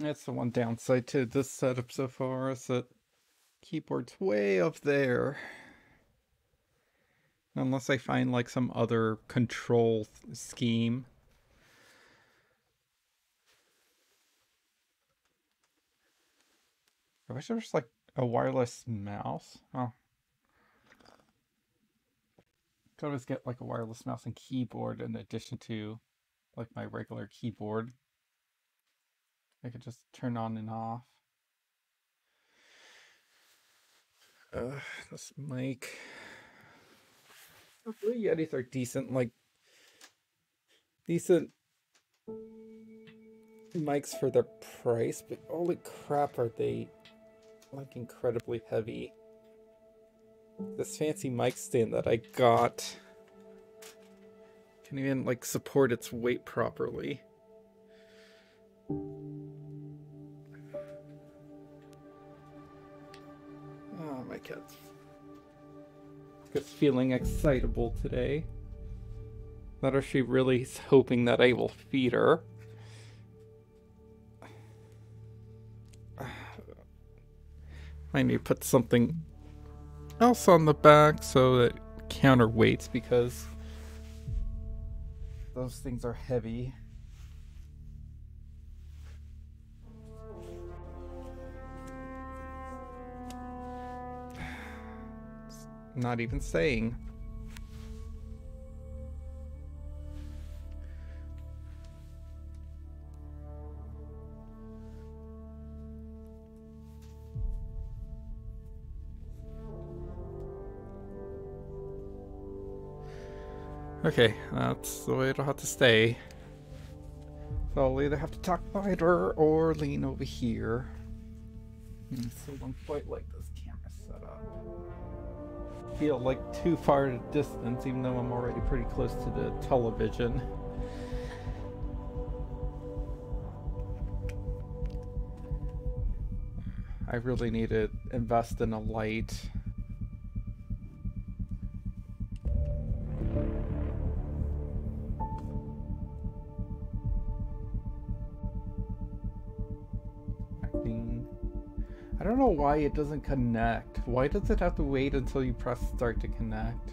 That's the one downside to this setup so far is that keyboard's way up there. Unless I find like some other control scheme. I wish there was like a wireless mouse. Oh, could always get like a wireless mouse and keyboard in addition to like my regular keyboard. I could just turn on and off. This mic. Hopefully Yetis are decent, like decent mics for their price, but holy crap, are they like incredibly heavy. This fancy mic stand that I got can't even like support its weight properly. Oh, my cat's just feeling excitable today. That or she really is hoping that I will feed her. I need to put something else on the back so that counterweights, because those things are heavy. It's not even saying. Okay, that's the way it'll have to stay. So I'll either have to talk wider or lean over here. I still don't quite like this camera setup. I feel like too far at a distance, even though I'm already pretty close to the television. I really need to invest in a light. I don't know why it doesn't connect. Why does it have to wait until you press start to connect?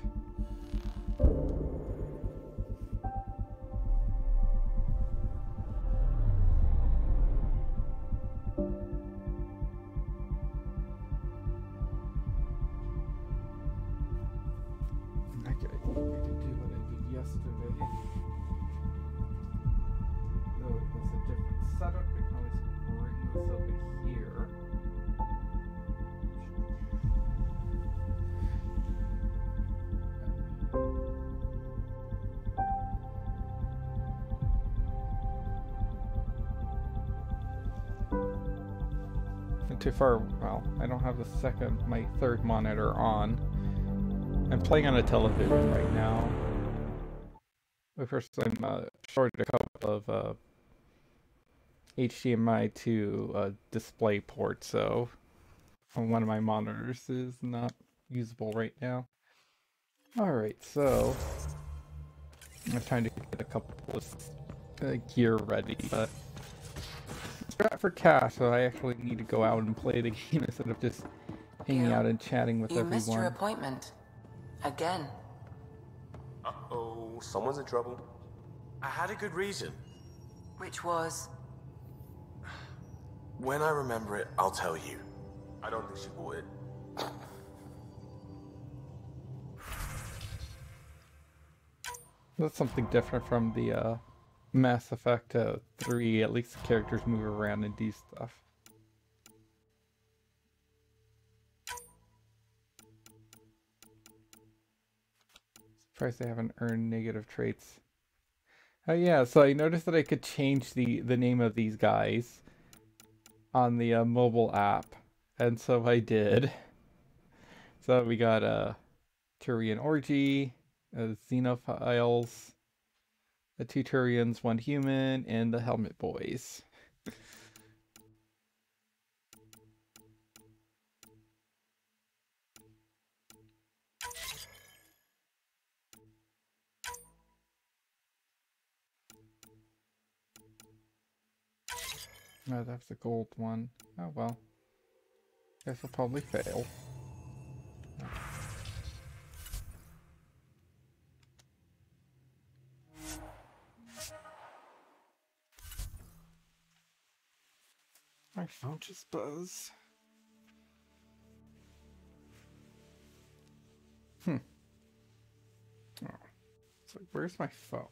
I could do what I did yesterday. Though it was a different setup, I can always bring this over here. Too far. Well, I don't have my third monitor on. I'm playing on a television right now. Of course, I'm short a couple of HDMI to display port, so one of my monitors is not usable right now. Alright, so I'm trying to get a couple of gear ready, but strapped for cash, so I actually need to go out and play the game instead of just hanging out and chatting with everyone. You missed your appointment. Again. Uh-oh, someone's in trouble. I had a good reason. Which was? When I remember it, I'll tell you. I don't think she bought it. That's something different from the Mass Effect 3. At least the characters move around and do stuff. Surprised they haven't earned negative traits. Oh yeah, so I noticed that I could change the name of these guys on the mobile app, and so I did. So we got Turian Orgy, Xenophiles, the two Turians, one human, and the Helmet Boys. Oh, that's the gold one. Oh well. Guess I'll probably fail. My phone just buzzed. Oh. It's like, where's my phone?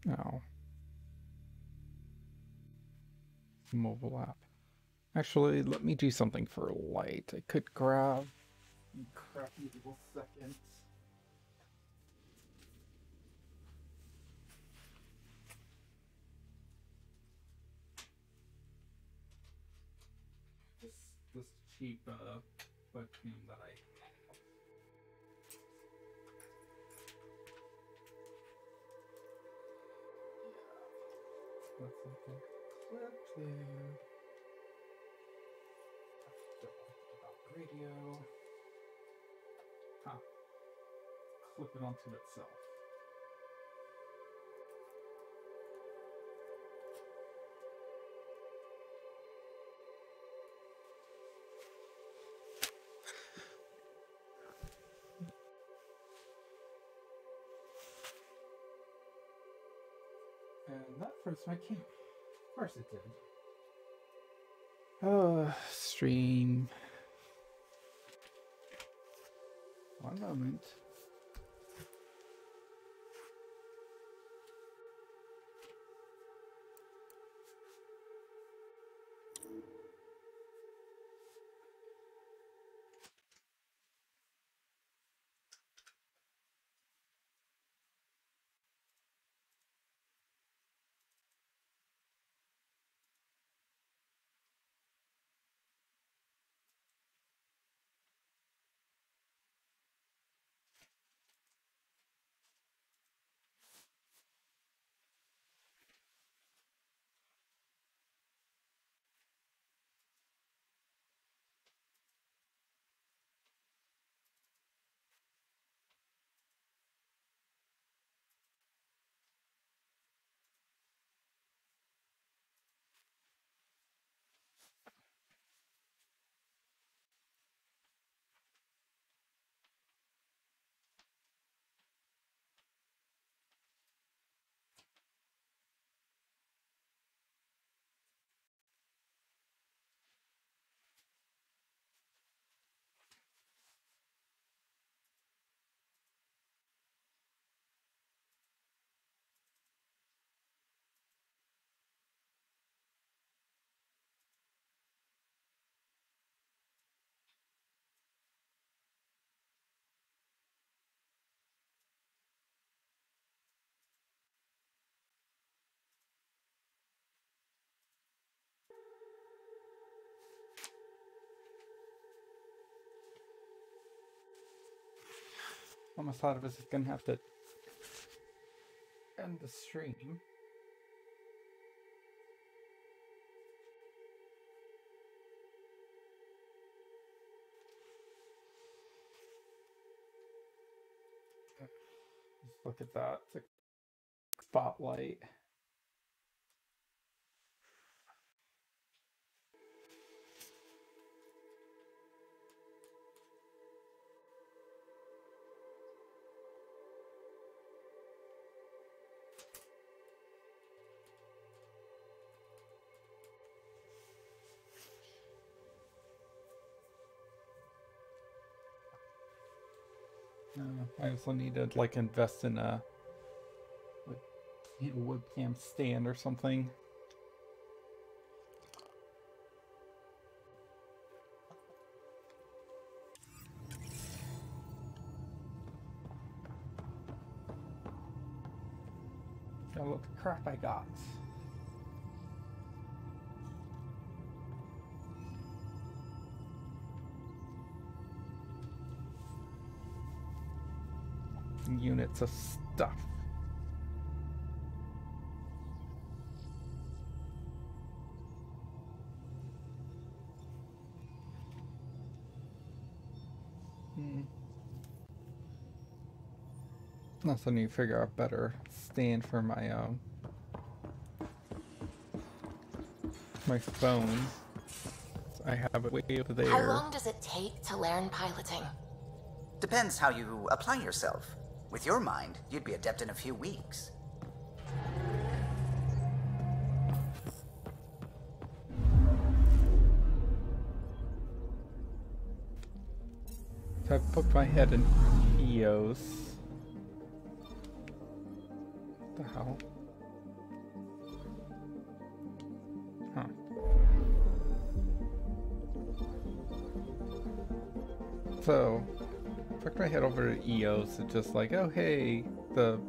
No. Mobile app. Actually, let me do something for light. I could grab a crappy little second. This cheap webcam that I have. Yeah. Let's look at clip there. About radio. Huh. Clip it onto itself. And that froze my camera. Of course it did. Stream. One moment. Almost thought I was just gonna have to end the stream. Just look at that. It's a spotlight. I also need to like invest in a webcam stand or something. Oh, look the crap I got. Units of stuff. Also need to figure out better stand for my my phone. So I have it way over there. How long does it take to learn piloting? Depends how you apply yourself. With your mind, you'd be adept in a few weeks. So I've poked my head in EOS. What the hell? Huh. So, poked my head over to EOS. It's just like, oh hey, the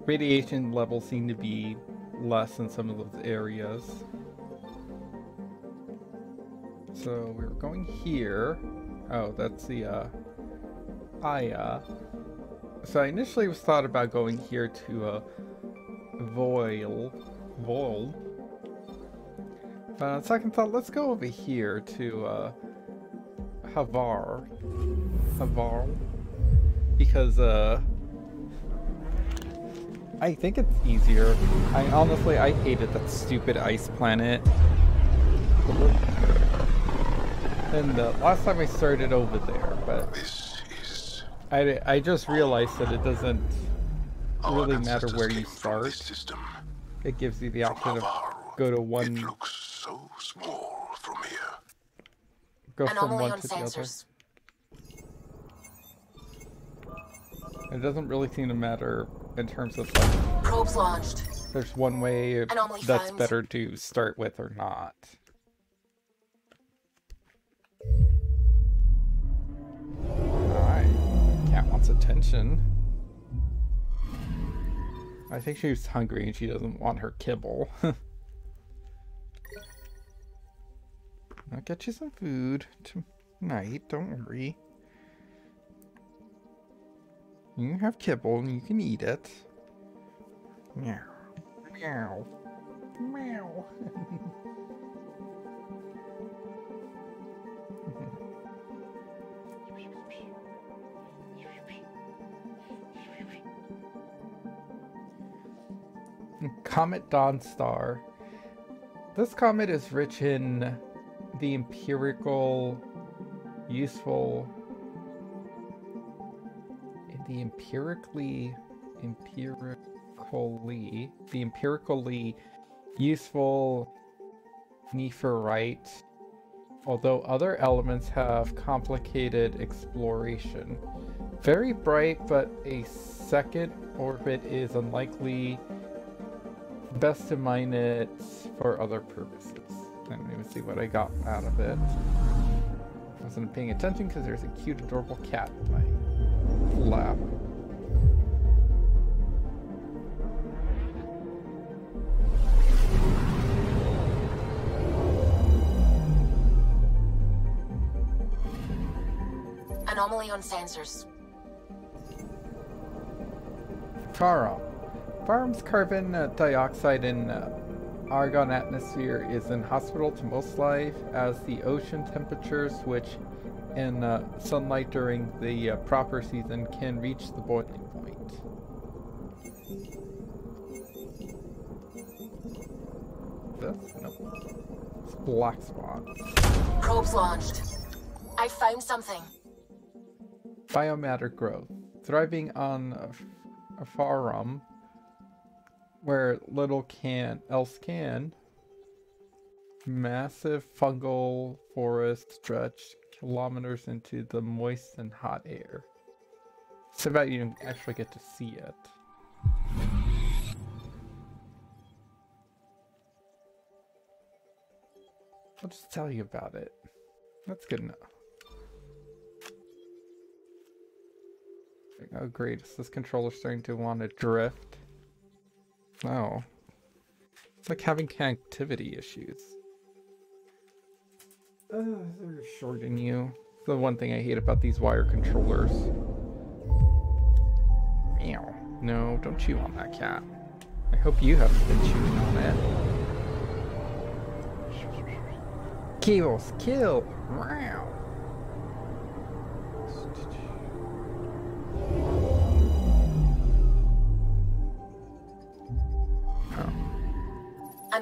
radiation levels seem to be less in some of those areas. So we were going here. Oh, that's the so I initially was thought about going here to Voil. But on second thought, let's go over here to Havar. Because I think it's easier. I honestly hated that stupid ice planet. And last time I started over there, but I just realized that it doesn't really matter where you start. It gives you the option of go to one. It looks so small from here. Go from Anomaly one on to the other. sensors. It doesn't really seem to matter in terms of like. Probes launched. There's one way Anomaly that's found. better to start with or not. Cat wants attention. I think she's hungry and she doesn't want her kibble. I'll get you some food tonight, don't worry. You can have kibble and you can eat it. Meow. Meow. Meow. Comet Dawnstar. This comet is rich in the empirically useful nephrite, although other elements have complicated exploration. Very bright, but a second orbit is unlikely. Best to mine it for other purposes. I don't even see what I got out of it. I wasn't paying attention because there's a cute, adorable cat in my lap. Anomaly on sensors. Farm's carbon dioxide in argon atmosphere is inhospitable to most life, as the ocean temperatures, which in sunlight during the proper season can reach the boiling point. This? Nope. It's black spot. Probes launched. I found something. Biomatter growth. Thriving on a farm where little else can. Massive fungal forest stretched kilometers into the moist and hot air. It's about you don't actually get to see it. I'll just tell you about it. That's good enough. Oh great, is this controller starting to want to drift? Oh. It's like having connectivity issues. They're shorting you. The one thing I hate about these wire controllers. Meow. No, don't chew on that cat. I hope you haven't been chewing on it. Cables, kill! Meow.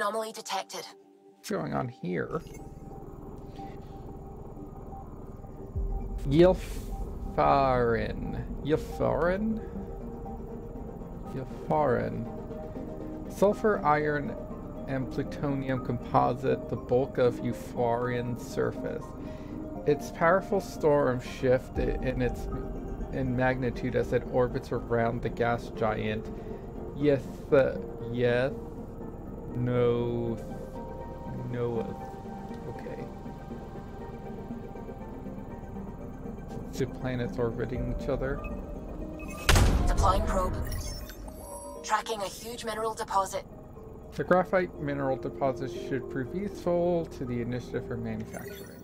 Anomaly detected. What's going on here? Yilfarin. Yilfarin? Yilfarin. Sulfur, iron, and plutonium composite the bulk of Euphorian's surface. Its powerful storm shift in magnitude as it orbits around the gas giant Noah. Okay. Two planets orbiting each other. Deploying probe. Tracking a huge mineral deposit. The graphite mineral deposits should prove useful to the initiative for manufacturing.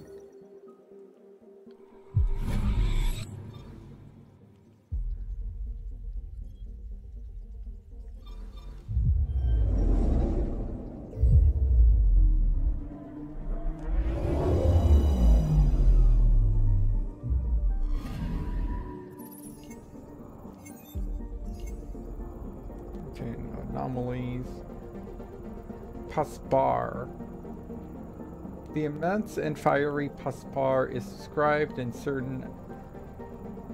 Okay, no anomalies. Paspar. The immense and fiery Paspar is described in certain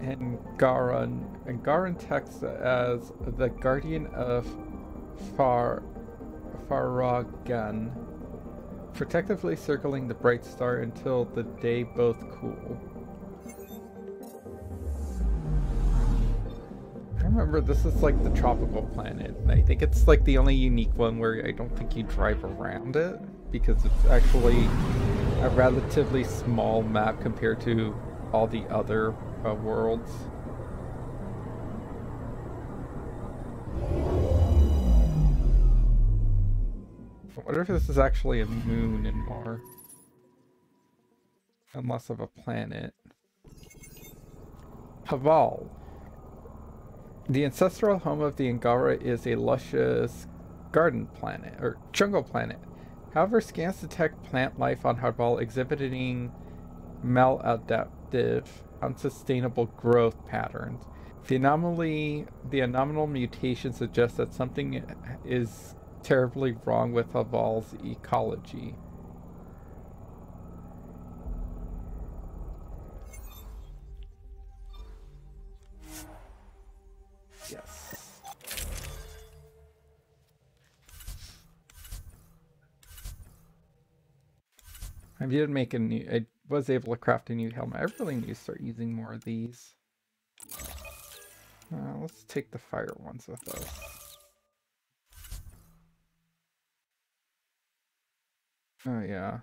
Angaran texts as the guardian of Faragan, protectively circling the bright star until the day both cool. I remember this is like the tropical planet, and I think it's like the only unique one where I don't think you drive around it, because it's actually a relatively small map compared to all the other worlds. I wonder if this is actually a moon and more, and less of a planet. Haval. The ancestral home of the Angara is a luscious garden planet, or jungle planet. However, scans detect plant life on Haval exhibiting maladaptive, unsustainable growth patterns. The anomalous mutation suggests that something is terribly wrong with Haval's ecology. Yes. I did make I was able to craft a new helmet. I really need to start using more of these. Let's take the fire ones with us. Oh yeah.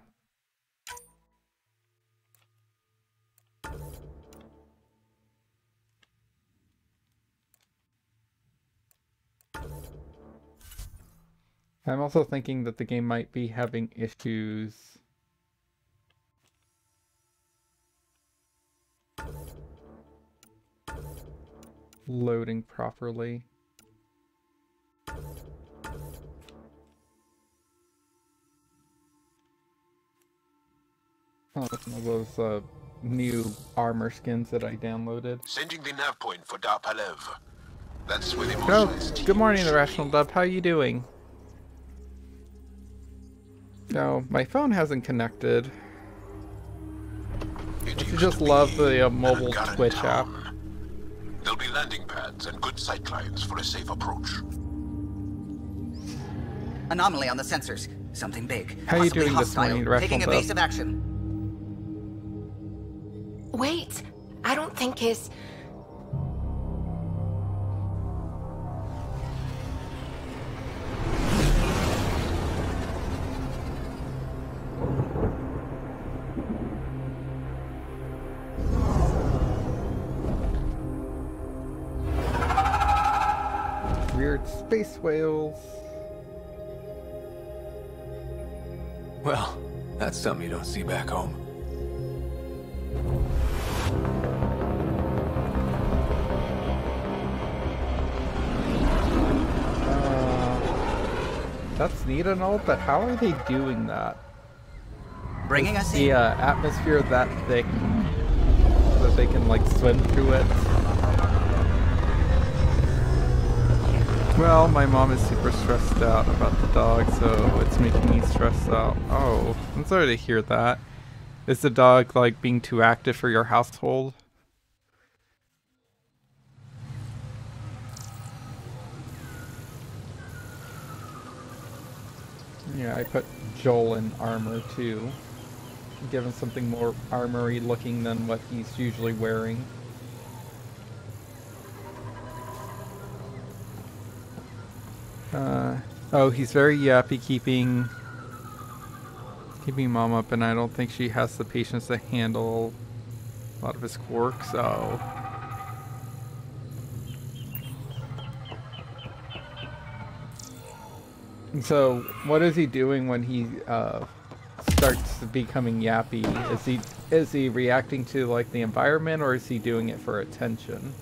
I'm also thinking that the game might be having issues loading properly. Oh, that's one of those new armor skins that I downloaded. Sending the nav point for Darpalev. That's where the Oh, Moslems good team morning, should the Rational be. Dub. How you doing? No, my phone hasn't connected. It I used just to love be the an mobile Angaran Twitch app. town. There'll be landing pads and good sight lines for a safe approach. Anomaly on the sensors. Something big. How you Possibly doing this hostile. morning, Rational Taking Dub? evasive action. Wait, I don't think his... Weird space whales. Well, that's something you don't see back home. That's neat and all, but how are they doing that? Bringing us The in. atmosphere that thick that they can like swim through it. Well, my mom is super stressed out about the dog, so it's making me stressed out. Oh, I'm sorry to hear that. Is the dog, like, being too active for your household? Yeah, I put Joel in armor, too. Give him something more armory looking than what he's usually wearing. Oh, he's very yappy, keeping mom up, and I don't think she has the patience to handle a lot of his quirks. Oh. So, what is he doing when he starts becoming yappy? Is he reacting to like the environment, or is he doing it for attention?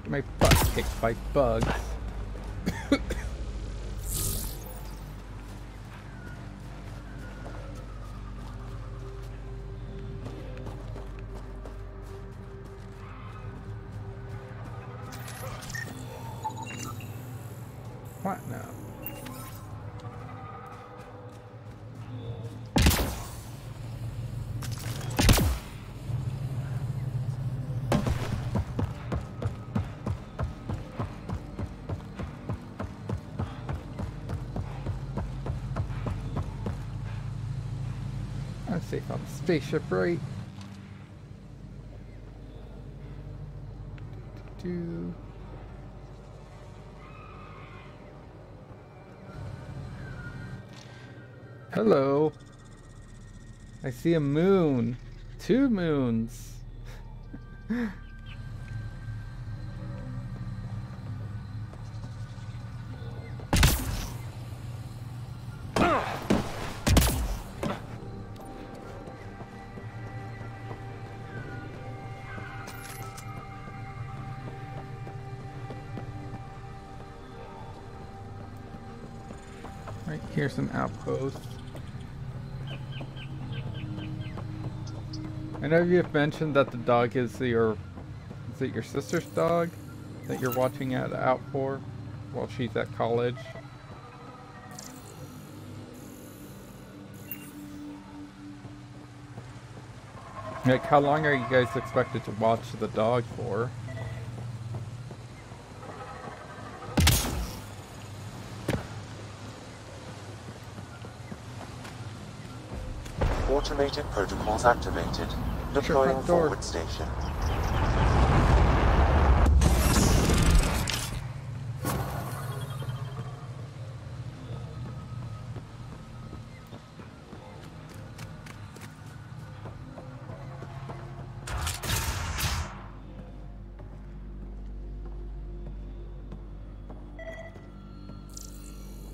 My butt kicked by bugs. What now? I'm safe on the spaceship, right? Hello. I see a moon. 2 moons. Right, here's an outpost. I know you've mentioned that the dog is your sister's dog that you're watching out for while she's at college? Like, how long are you guys expected to watch the dog for? Automated protocols activated. Deploying forward station.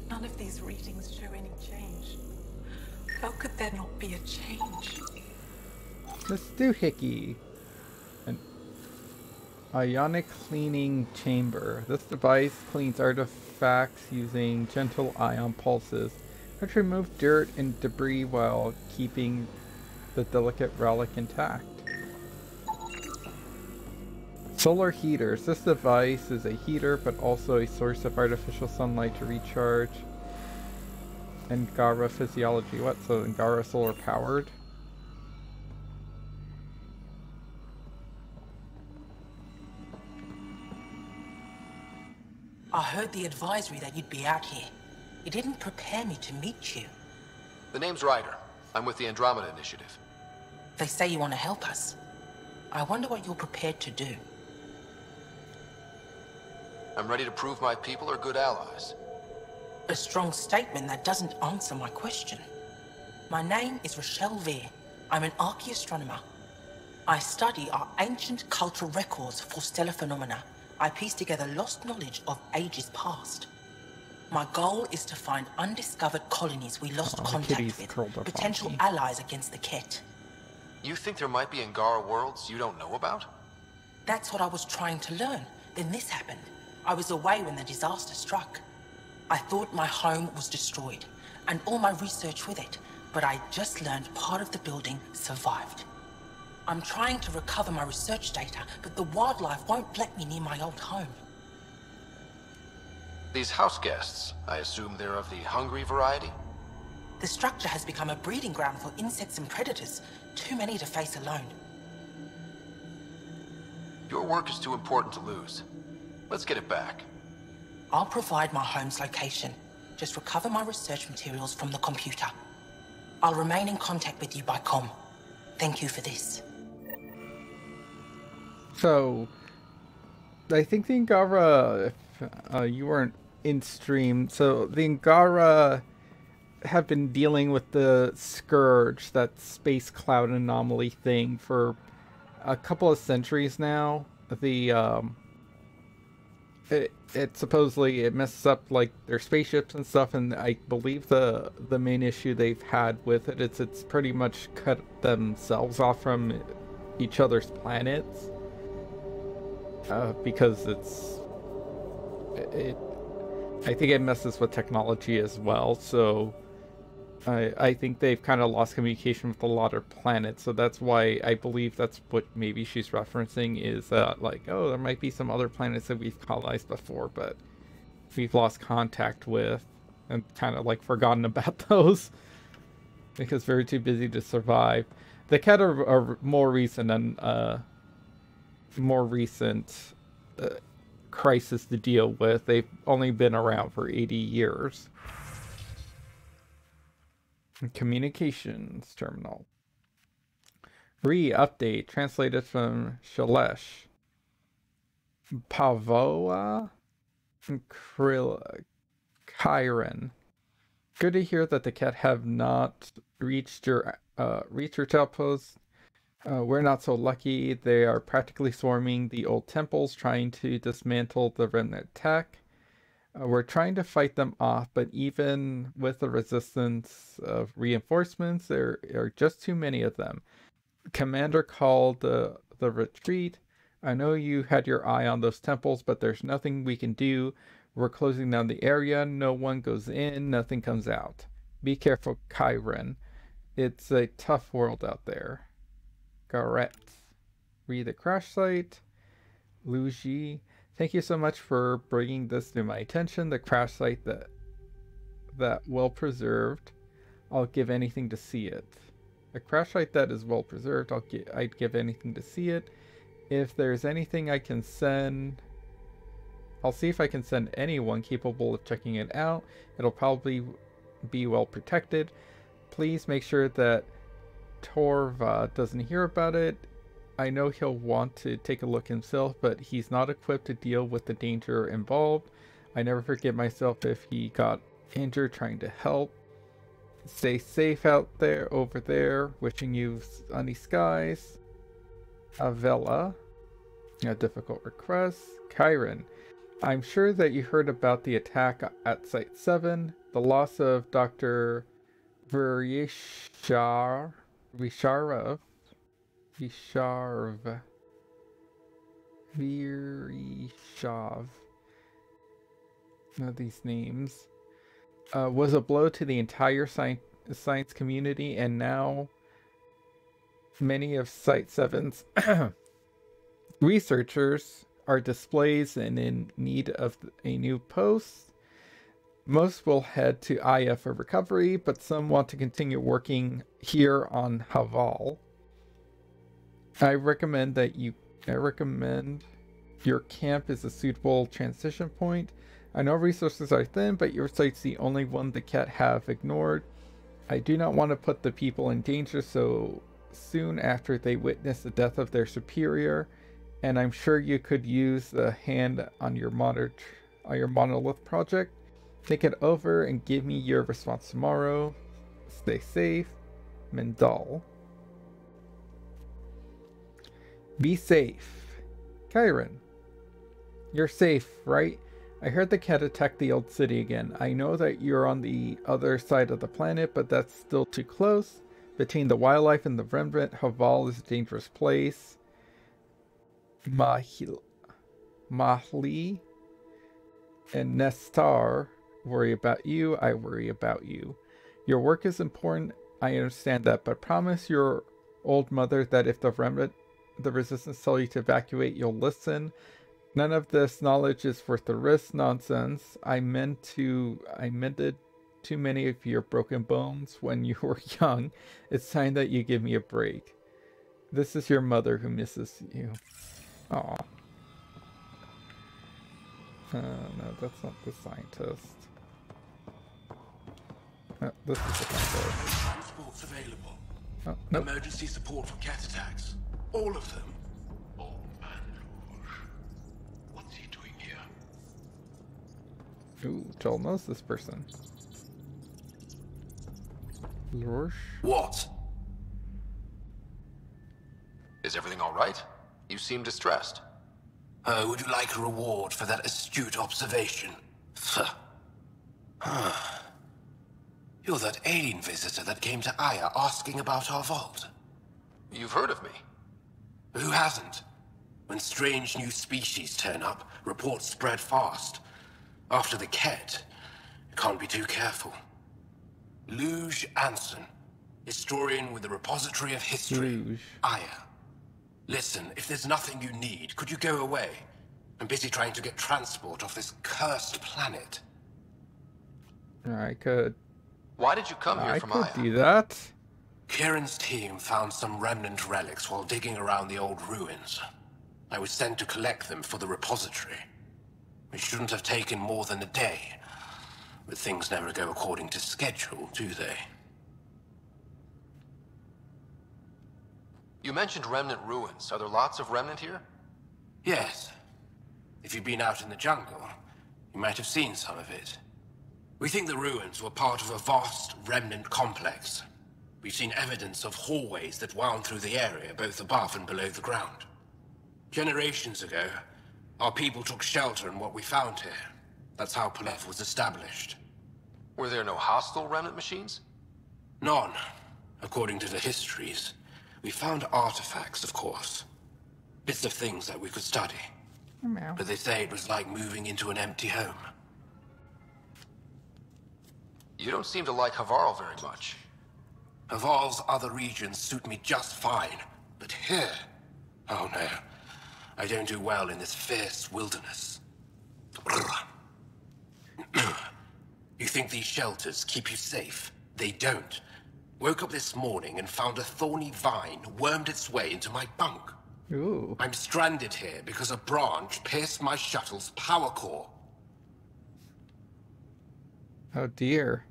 None of these readings show any change. How could there not be a change? Let's do Hickey. An ionic cleaning chamber. This device cleans artifacts using gentle ion pulses, which remove dirt and debris while keeping the delicate relic intact. Solar heaters. This device is a heater, but also a source of artificial sunlight to recharge. Angara physiology. What? So Angara solar powered? I heard the advisory that you'd be out here. It didn't prepare me to meet you. The name's Ryder. I'm with the Andromeda Initiative. They say you want to help us. I wonder what you're prepared to do. I'm ready to prove my people are good allies. A strong statement that doesn't answer my question. My name is Rochelle Vere. I'm an archaeoastronomer. I study our ancient cultural records for stellar phenomena. I piece together lost knowledge of ages past. My goal is to find undiscovered colonies we lost contact with, potential allies against the Ket. You think there might be Angara worlds you don't know about? That's what I was trying to learn. Then this happened. I was away when the disaster struck. I thought my home was destroyed, and all my research with it, but I just learned part of the building survived. I'm trying to recover my research data, but the wildlife won't let me near my old home. These house guests, I assume they're of the hungry variety? The structure has become a breeding ground for insects and predators, too many to face alone. Your work is too important to lose. Let's get it back. I'll provide my home's location. Just recover my research materials from the computer. I'll remain in contact with you by comm. Thank you for this. So, I think the Angara, if you weren't in stream, so the Angara have been dealing with the Scourge, that space cloud anomaly thing, for a couple of centuries now. It supposedly it messes up like their spaceships and stuff, and I believe the main issue they've had with it is it's pretty much cut themselves off from each other's planets, because I think it messes with technology as well. So I think they've kind of lost communication with a lot of planets, so that's why I believe that's what maybe she's referencing is like, oh, there might be some other planets that we've colonized before, but we've lost contact with and kind of like forgotten about those because we're too busy to survive. The Ket are more recent and crisis to deal with. They've only been around for 80 years. Communications terminal. Update translated from Shalesh. Pavoa Kyron. Good to hear that the Ket have not reached your outpost. We're not so lucky. They are practically swarming the old temples, trying to dismantle the remnant tech. We're trying to fight them off, but even with the resistance of reinforcements, there are just too many of them. Commander called the retreat. I know you had your eye on those temples, but there's nothing we can do. We're closing down the area. No one goes in, nothing comes out. Be careful, Kyron. It's a tough world out there. Garrett. Read the crash site. Luigi. Thank you so much for bringing this to my attention. The crash site that well preserved. I'll give anything to see it. A crash site that is well preserved. I'd give anything to see it. If there's anything I can send, I'll see if I can send anyone capable of checking it out. It'll probably be well protected. Please make sure that Torva doesn't hear about it. I know he'll want to take a look himself, but he's not equipped to deal with the danger involved. I never forget myself if he got injured trying to help. Stay safe out there, over there. Wishing you sunny skies. Avella. A difficult request. Kyron. I'm sure that you heard about the attack at Site 7. The loss of Dr. Visharov. Virishov. These names. Was a blow to the entire science community, and now many of Site 7's researchers are displaced and in need of a new post. Most will head to IF for recovery, but some want to continue working here on Haval. I recommend your camp is a suitable transition point. I know resources are thin, but your site's the only one the Ket have ignored. I do not want to put the people in danger so soon after they witness the death of their superior, and I'm sure you could use the hand on your monolith project. Think it over and give me your response tomorrow. Stay safe. Mendal. Be safe. Kyron. You're safe, right? I heard the cat attack the old city again. I know that you're on the other side of the planet, but that's still too close. Between the wildlife and the remnant, Haval is a dangerous place. Mahli and Nestar worry about you. I worry about you. Your work is important. I understand that, but promise your old mother that if the remnant, the resistance tell you to evacuate, you'll listen. None of this knowledge is worth the risk. Nonsense. I mended too many of your broken bones when you were young. It's time that you give me a break. This is your mother who misses you. Aw. No, that's not the scientist. This is the scientist. Transports available. Oh, nope. Emergency support for cat attacks. All of them. Oh, man, Rouge. What's he doing here? Ooh, Jaal knows this person. Lorsch? What? Is everything all right? You seem distressed. Would you like a reward for that astute observation? You're that alien visitor that came to Aya asking about our vault. You've heard of me. Who hasn't? When strange new species turn up, reports spread fast. After the Ket, you can't be too careful. Luge Anson, historian with the Repository of History, Luge. Aya. Listen, if there's nothing you need, could you go away? I'm busy trying to get transport off this cursed planet. I could. Why did you come here from Aya? I could do that. Kieran's team found some remnant relics while digging around the old ruins. I was sent to collect them for the repository. It shouldn't have taken more than a day. But things never go according to schedule, do they? You mentioned remnant ruins. Are there lots of remnant here? Yes. If you've been out in the jungle, you might have seen some of it. We think the ruins were part of a vast remnant complex. We've seen evidence of hallways that wound through the area, both above and below the ground. Generations ago, our people took shelter in what we found here. That's how Palev was established. Were there no hostile remnant machines? None, according to the histories. We found artifacts, of course. Bits of things that we could study. Meow. But they say it was like moving into an empty home. You don't seem to like Havarl very much. Haval's other regions suit me just fine. But here... oh no. I don't do well in this fierce wilderness. You think these shelters keep you safe? They don't. Woke up this morning and found a thorny vine wormed its way into my bunk. Ooh. I'm stranded here because a branch pierced my shuttle's power core. Oh dear.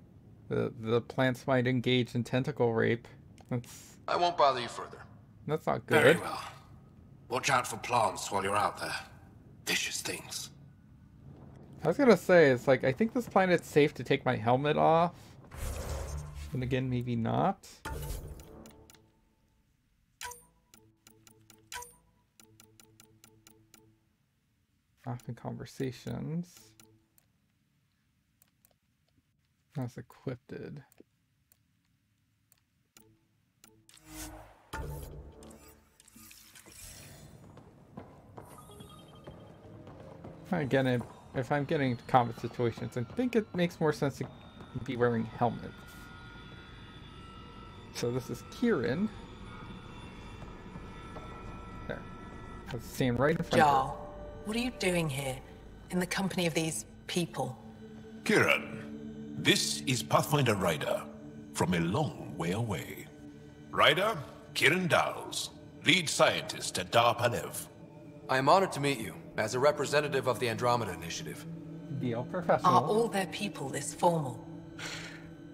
The plants might engage in tentacle rape. I won't bother you further. That's not good. Very well. Watch out for plants while you're out there. Vicious things. I was gonna say, it's like, I think this planet's safe to take my helmet off. And again, maybe not. Often conversations. That's equipped. Again, if I'm getting into combat situations, I think it makes more sense to be wearing helmets. So this is Kieran. There. Let's see him right in front of Jaal, her. what are you doing here? In the company of these people? Kieran, this is Pathfinder Ryder, from a long way away. Ryder, Kieran Dowles, lead scientist at Dar Palev. I am honored to meet you, as a representative of the Andromeda Initiative. Deal professional. Are all their people this formal?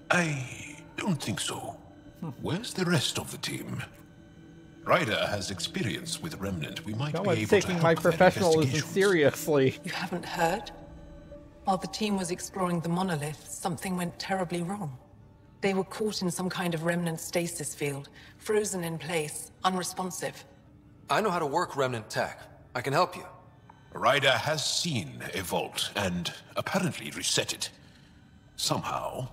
I Don't think so. Where's the rest of the team? Ryder has experience with Remnant. We might No be one's able to taking help my with their professionalism investigations. seriously. You haven't heard? While the team was exploring the monolith, something went terribly wrong. They were caught in some kind of remnant stasis field, frozen in place, unresponsive. I know how to work remnant tech. I can help you. Ryder has seen a vault and apparently reset it. Somehow.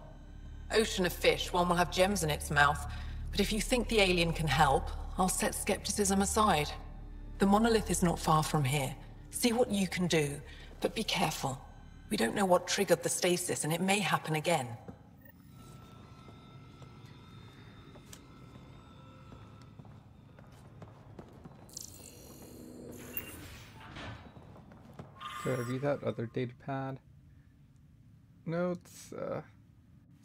Ocean of fish, one will have gems in its mouth. But if you think the alien can help, I'll set skepticism aside. The monolith is not far from here. See what you can do, but be careful. We don't know what triggered the stasis, and it may happen again. Did I read that other data pad? Notes,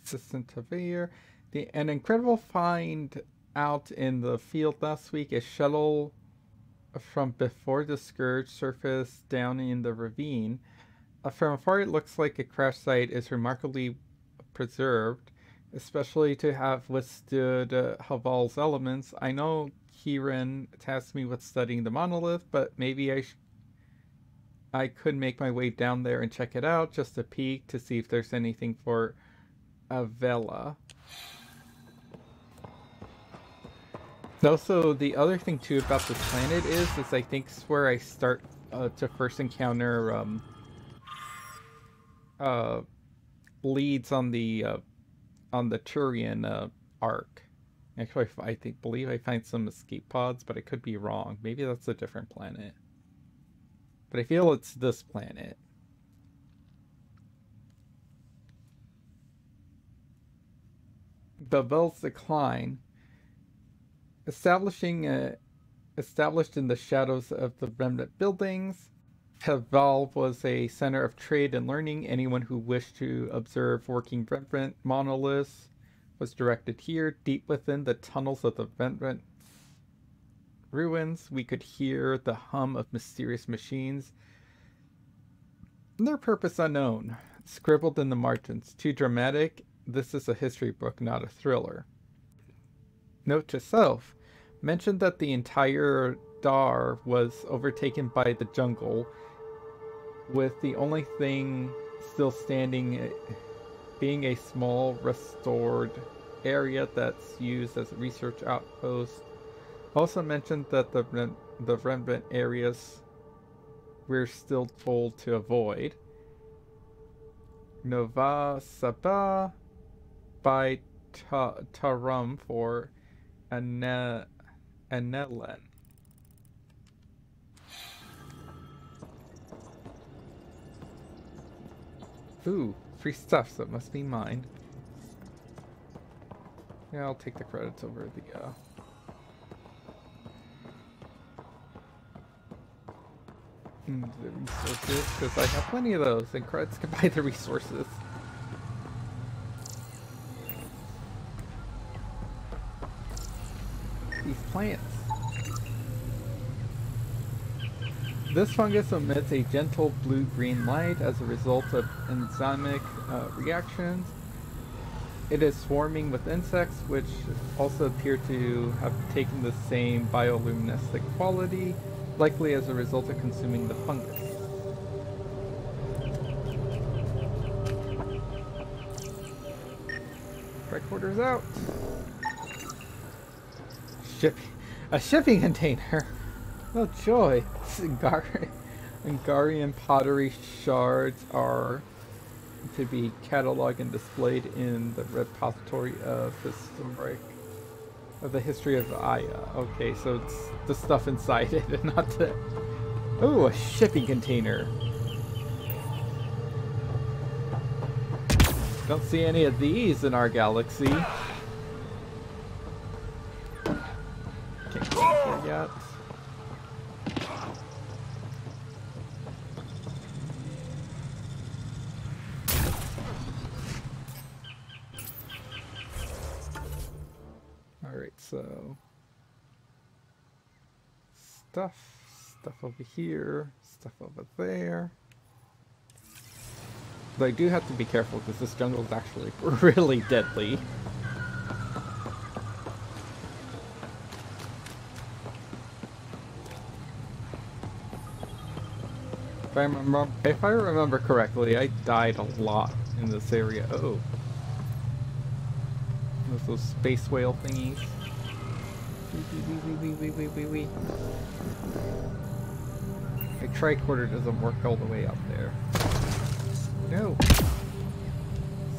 assistant surveyor. An incredible find out in the field last week. A shuttle from before the Scourge surfaced down in the ravine. From afar, it looks like a crash site is remarkably preserved, especially to have withstood Haval's elements. I know Kieran tasked me with studying the monolith, but maybe I could make my way down there and check it out, just a peek to see if there's anything for Avella. Also, the other thing too about this planet is I think it's where I start to first encounter leads on the Turian arc. Actually, believe I find some escape pods, but I could be wrong. Maybe that's a different planet. But I feel it's this planet. Babel's decline. Established in the shadows of the remnant buildings, Haval was a center of trade and learning. Anyone who wished to observe working remnant monoliths was directed here. Deep within the tunnels of the remnant ruins, we could hear the hum of mysterious machines. Their purpose unknown. Scribbled in the margins. Too dramatic. This is a history book, not a thriller. Note to self. Mentioned that the entire Dar was overtaken by the jungle, with the only thing still standing being a small restored area that's used as a research outpost. Also mentioned that the remnant areas we're still told to avoid. Nova Sabah by Tarum for Anelen. Ooh, free stuff, so it must be mine. Yeah, I'll take the credits over the resources, because I have plenty of those, and credits can buy the resources. These plants. This fungus emits a gentle blue-green light as a result of enzymic reactions. It is swarming with insects, which also appear to have taken the same bioluminescent quality, likely as a result of consuming the fungus. Tricorders out. A shipping container. Oh joy! Hungarian pottery shards are to be cataloged and displayed in the repository of the history of Aya. Okay, so it's the stuff inside it and not the... Oh, a shipping container. Don't see any of these in our galaxy. Can't get here yet. Alright, so stuff over here, stuff over there. But I do have to be careful because this jungle is actually really deadly. if I remember correctly, I died a lot in this area. Oh. Those space whale thingies. Wee. My tricorder doesn't work all the way up there. No!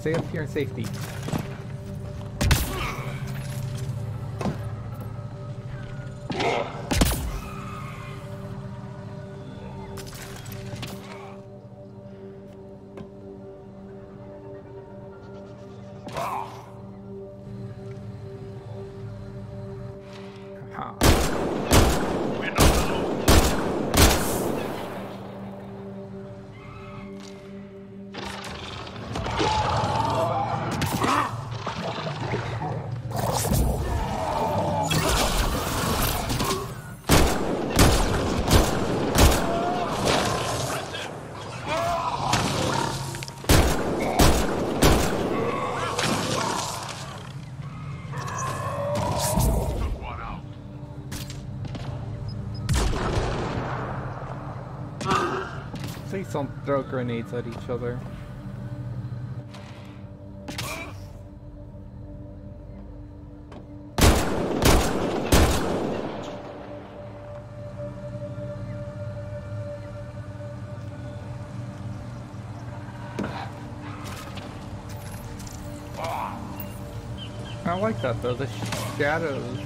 Stay up here in safety. Please don't throw grenades at each other. I like that though, the shadows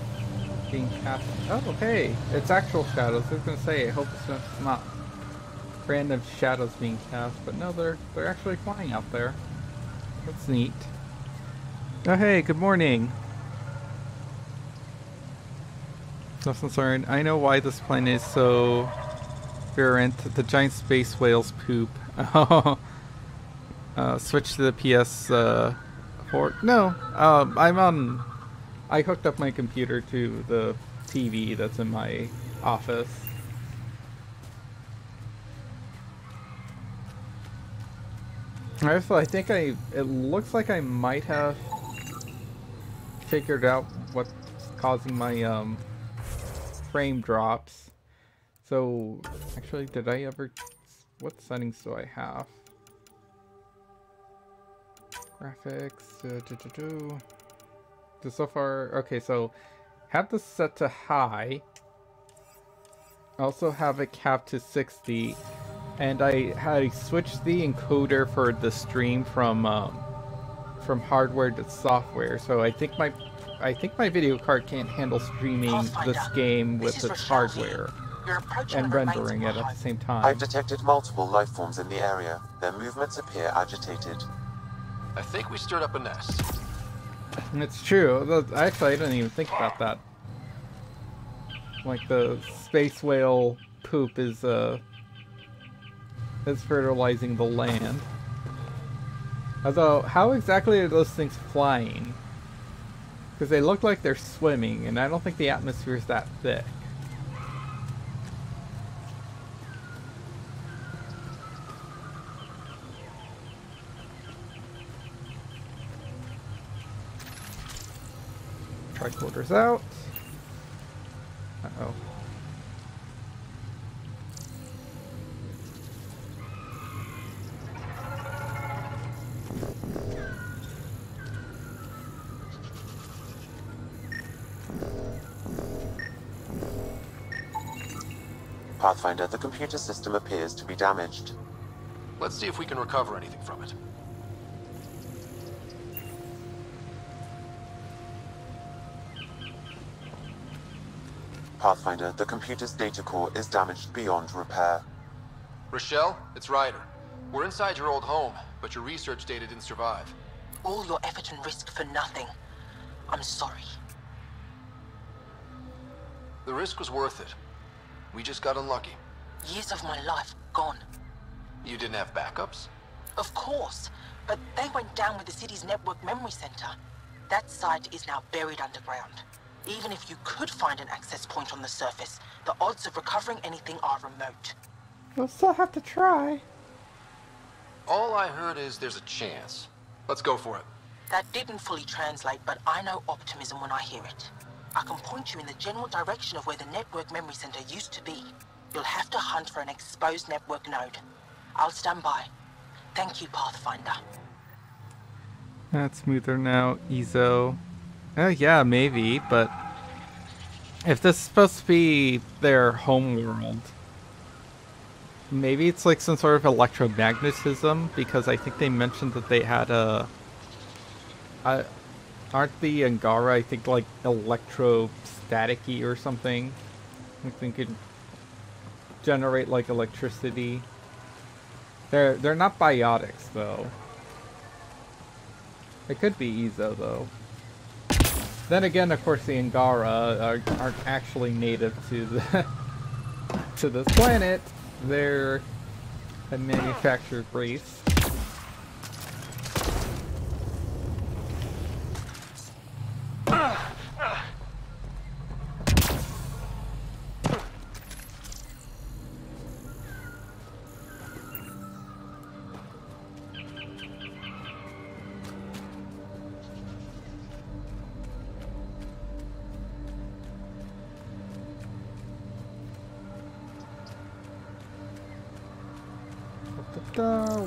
being cast. Oh, hey, it's actual shadows. I was gonna say, I hope it's not random shadows being cast, but no, they're actually flying out there. That's neat. Oh, hey, good morning. Nothing sorry. I know why this planet is so virulent. The giant space whales poop. Switch to the PS4. No, I hooked up my computer to the TV that's in my office. Also, I think it looks like I might have figured out what's causing my frame drops. So, actually, did I ever? What settings do I have? Graphics. So far, okay. So, have this set to high. Also have it capped to 60. And I switched the encoder for the stream from hardware to software. So I think my video card can't handle streaming this game with its hardware and rendering it at the same time. I've detected multiple life forms in the area. Their movements appear agitated. I think we stirred up a nest. And it's true. Actually, I didn't even think about that. Like the space whale poop is fertilizing the land. Although, how exactly are those things flying? Because they look like they're swimming, and I don't think the atmosphere is that thick. Tricorders out. Uh-oh. Pathfinder, the computer system appears to be damaged. Let's see if we can recover anything from it. Pathfinder, the computer's data core is damaged beyond repair. Rochelle, it's Ryder. We're inside your old home, but your research data didn't survive. All your effort and risk for nothing. I'm sorry. The risk was worth it. We just got unlucky. Years of my life gone. You didn't have backups? Of course, but they went down with the city's network memory center. That site is now buried underground. Even if you could find an access point on the surface, the odds of recovering anything are remote. We'll still have to try. All I heard is there's a chance. Let's go for it. That didn't fully translate, but I know optimism when I hear it. I can point you in the general direction of where the network memory center used to be. You'll have to hunt for an exposed network node. I'll stand by. Thank you, Pathfinder. That's smoother now. Ezo. Yeah, maybe, but if this is supposed to be their home world, maybe it's like some sort of electromagnetism, because I think they mentioned that they had aren't the Angara, I think, like electrostaticky or something? Like they could generate like electricity. They're not biotics though. It could be Ezo though. Then again, of course, the Angara aren't actually native to the to this planet. They're a manufactured race.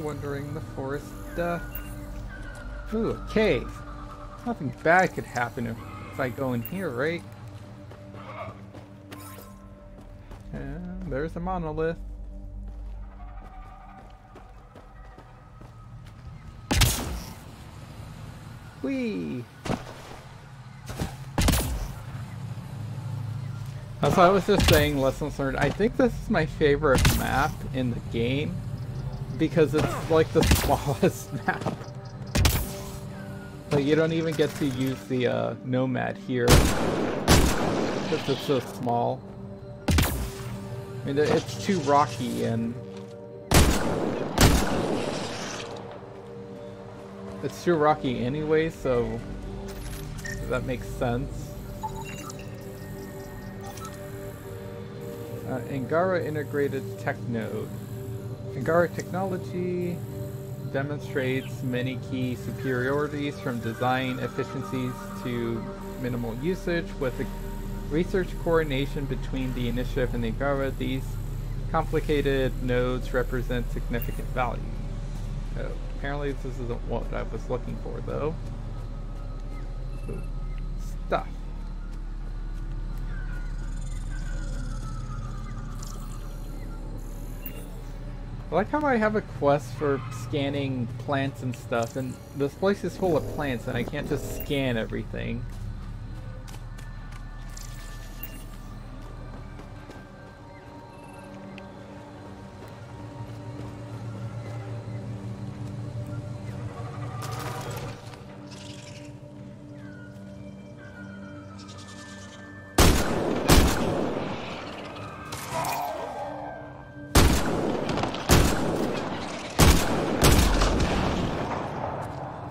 Wandering the forest. Ooh, a cave. Nothing bad could happen if I go in here, right? And there's a monolith. Whee! As I was just saying, lessons learned, I think this is my favorite map in the game, because it's like the smallest map. Like, you don't even get to use the Nomad here, because it's so small. I mean, it's too rocky, and it's too rocky anyway, so that makes sense. Angara Integrated Tech Node. Angara technology demonstrates many key superiorities, from design efficiencies to minimal usage. With the research coordination between the initiative and the Angara, these complicated nodes represent significant value. Apparently this isn't what I was looking for, though. Ooh, stuff. I like how I have a quest for scanning plants and stuff, and this place is full of plants and I can't just scan everything.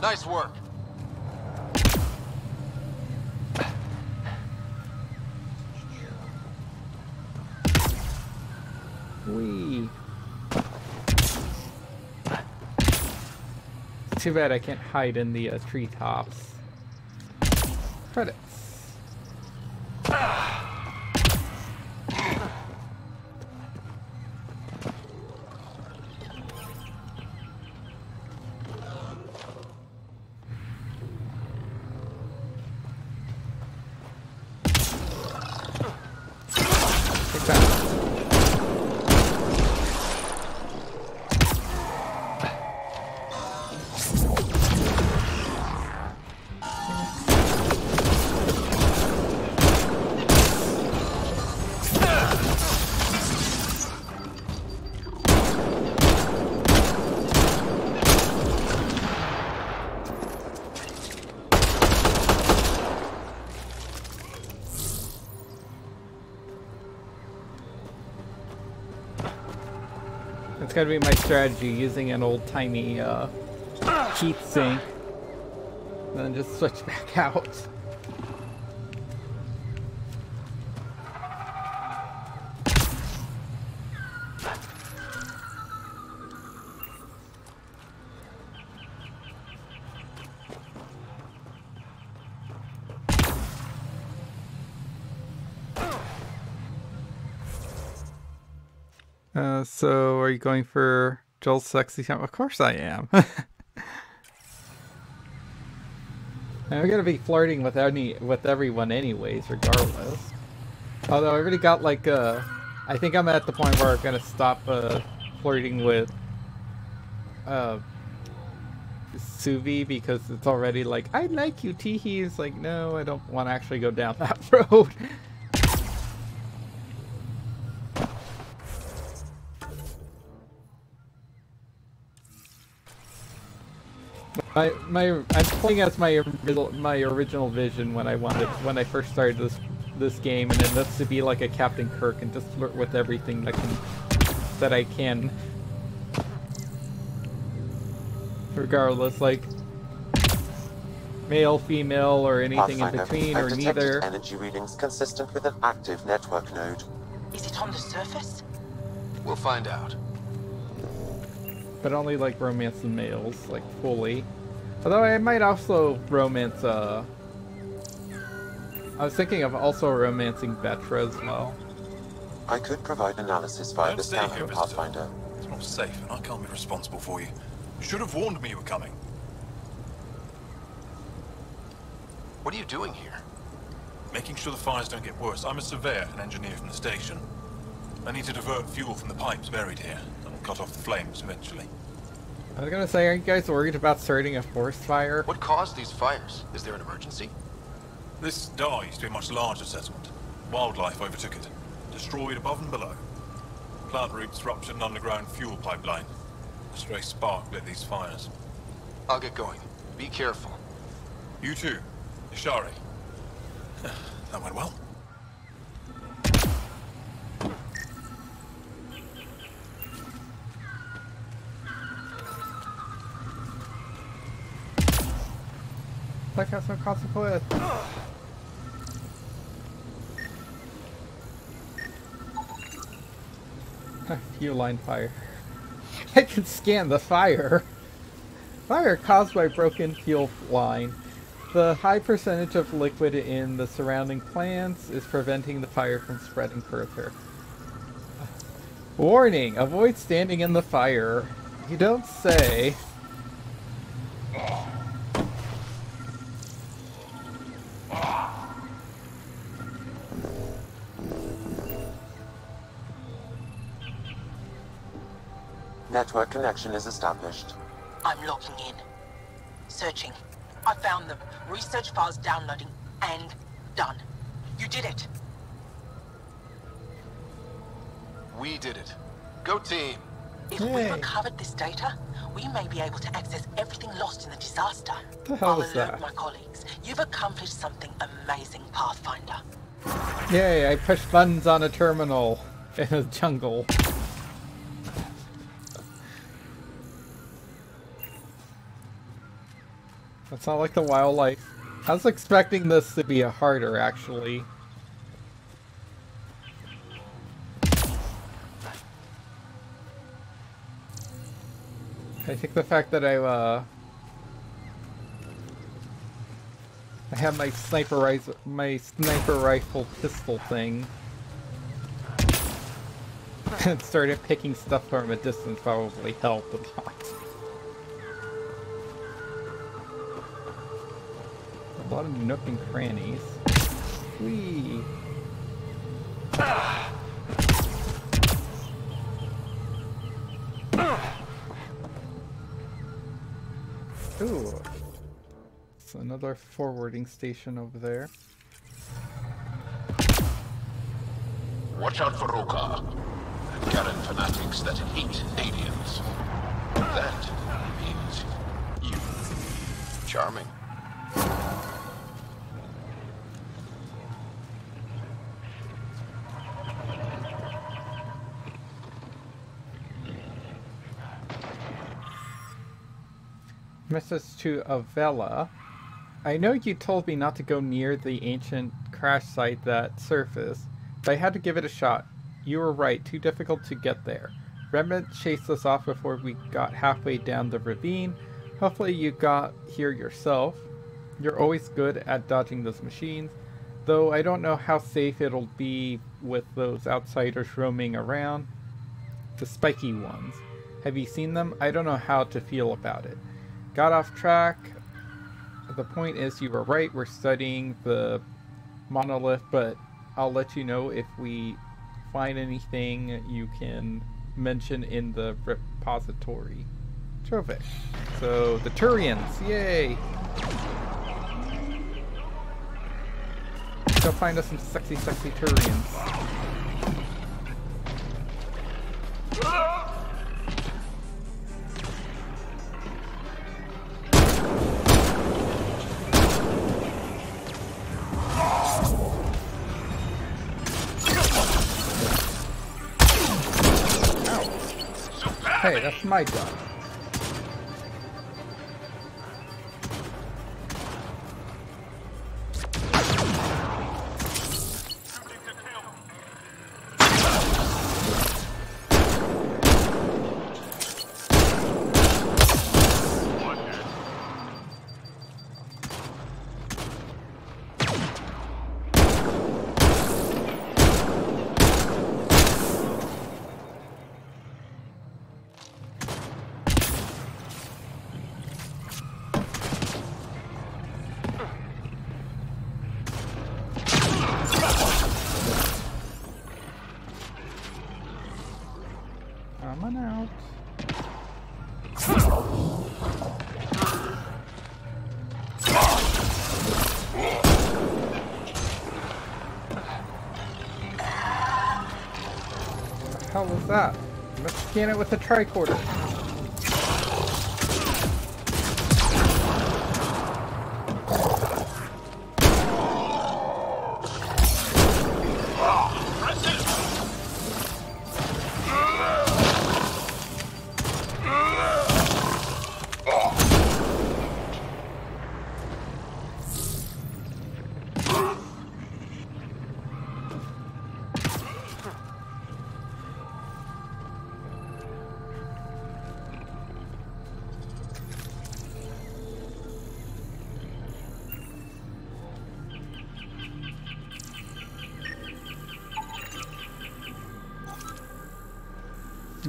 Nice work. Whee! Too bad I can't hide in the treetops. Credits. That's gotta be my strategy, using an old-timey heat sink, and then just switch back out. So are you going for Joel's sexy time? Of course I am. I'm gonna be flirting with everyone anyways, regardless. Although I already got like I think I'm at the point where I'm gonna stop flirting with Suvi because it's already like, I like you, Teehee. It's like, no, I don't want to actually go down that road. I'm playing as my original vision when I first started this game, and then that's to be like a Captain Kirk and just flirt with everything that I can. Regardless, like male, female, or anything in between, or neither. Energy readings consistent with an active network node. Is it on the surface? We'll find out. But only like romancing males, like fully. Although I might also romance, I was thinking of also romancing Betra as well. I could provide analysis via the scout for Pathfinder. It's not safe, and I can't be responsible for you. You should have warned me you were coming. What are you doing here? Making sure the fires don't get worse. I'm a surveyor and engineer from the station. I need to divert fuel from the pipes buried here, and we'll cut off the flames eventually. I was gonna say, are you guys worried about starting a forest fire? What caused these fires? Is there an emergency? This Dar used to be a much larger settlement. Wildlife overtook it, destroyed above and below. Plant roots ruptured an underground fuel pipeline. A stray spark lit these fires. I'll get going. Be careful. You too, Ishari. That went well. Like has no consequence. Fuel line fire. I can scan the fire. Fire caused by broken fuel line. The high percentage of liquid in the surrounding plants is preventing the fire from spreading further. Warning! Avoid standing in the fire. You don't say. Network connection is established. I'm logging in. Searching. I found them. Research files downloading. And done. You did it. We did it. Go team. If we recovered this data, we may be able to access everything lost in the disaster. The hell I'll is alert that? my colleagues. You've accomplished something amazing, Pathfinder. Yay, I pushed buttons on a terminal in a jungle. That's not like the wildlife. I was expecting this to be a harder, actually. I think the fact that I have my sniper rifle pistol thing and started picking stuff from a distance probably helped a lot. A lot of nook and crannies. Whee! Ooh. It's another forwarding station over there. Watch out for Roka and Karen fanatics that hate aliens. That means you. Charming. Message to Avella. I know you told me not to go near the ancient crash site that surfaced, but I had to give it a shot. You were right, too difficult to get there. Remnant chased us off before we got halfway down the ravine. Hopefully you got here yourself. You're always good at dodging those machines, though I don't know how safe it'll be with those outsiders roaming around. The spiky ones. Have you seen them? I don't know how to feel about it. Got off track. The point is, you were right. We're studying the monolith, but I'll let you know if we find anything you can mention in the repository. Terrific. So, the Turians. Yay! Go find us some sexy, sexy Turians. Hey, that's my job. Coming out. What the hell was that? You must scan it with a tricorder.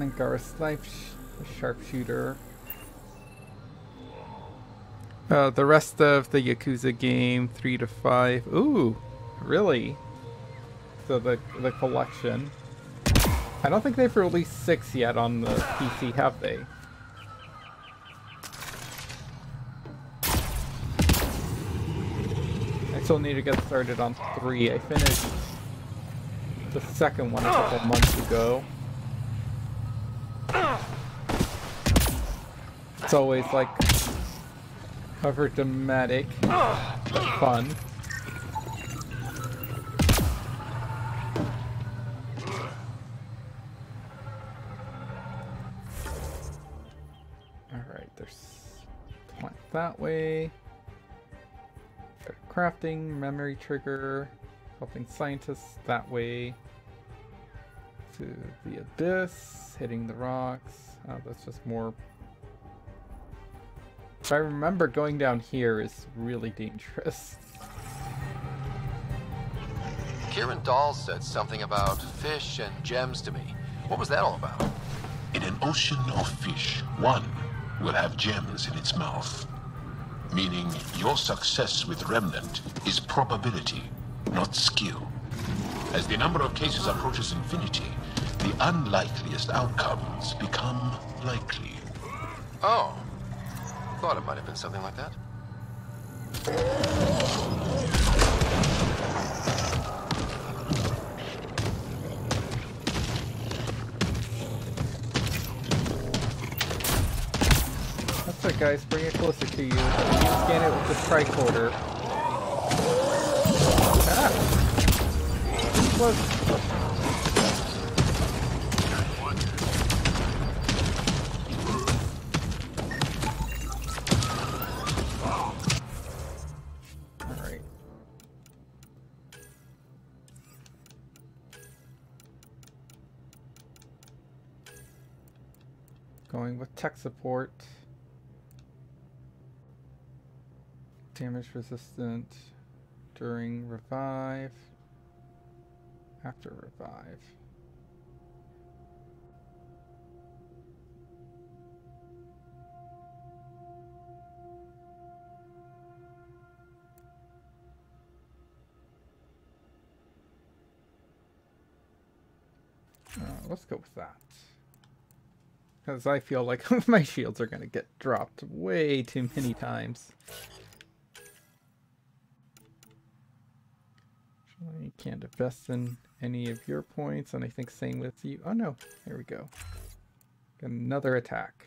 And Gar's sharpshooter. The rest of the Yakuza game, 3 to 5. Ooh, really? So the collection. I don't think they've released 6 yet on the PC, have they? I still need to get started on 3. I finished the second one a couple months ago. It's always like cover dramatic, but fun. Alright, there's plant that way. Crafting, memory trigger, helping scientists that way. To the abyss, hitting the rocks. Oh, that's just more. If I remember, going down here is really dangerous. Kieran Dahl said something about fish and gems to me. What was that all about? In an ocean of fish, one will have gems in its mouth. Meaning your success with Remnant is probability, not skill. As the number of cases approaches infinity, the unlikeliest outcomes become likely. Oh. Thought it might have been something like that. That's right, guys. Bring it closer to you. Scan it with the tricorder. Ah! Close. Going with tech support. Damage resistant during revive. After revive. Let's go with that. Because I feel like my shields are going to get dropped way too many times. You can't invest in any of your points, and I think same with you. Oh no, here we go. Got another attack.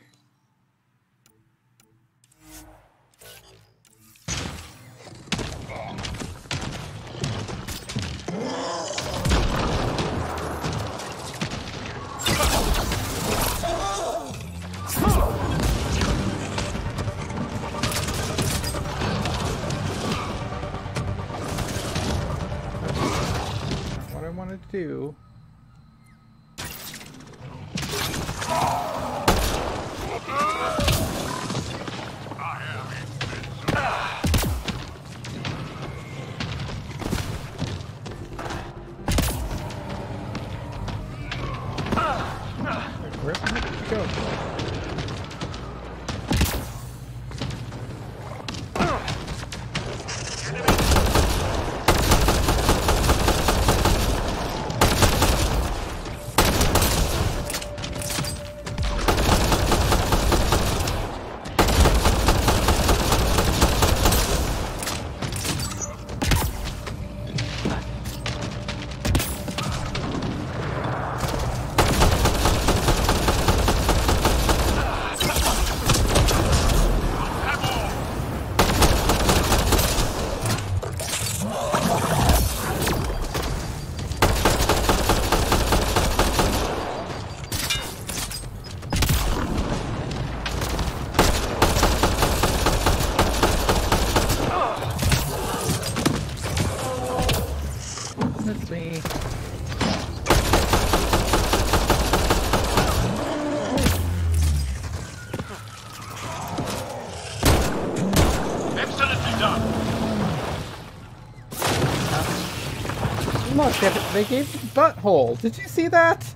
What I wanted to do. Where did it go? That's me. Excellently done. Look, they gave me butthole. Did you see that?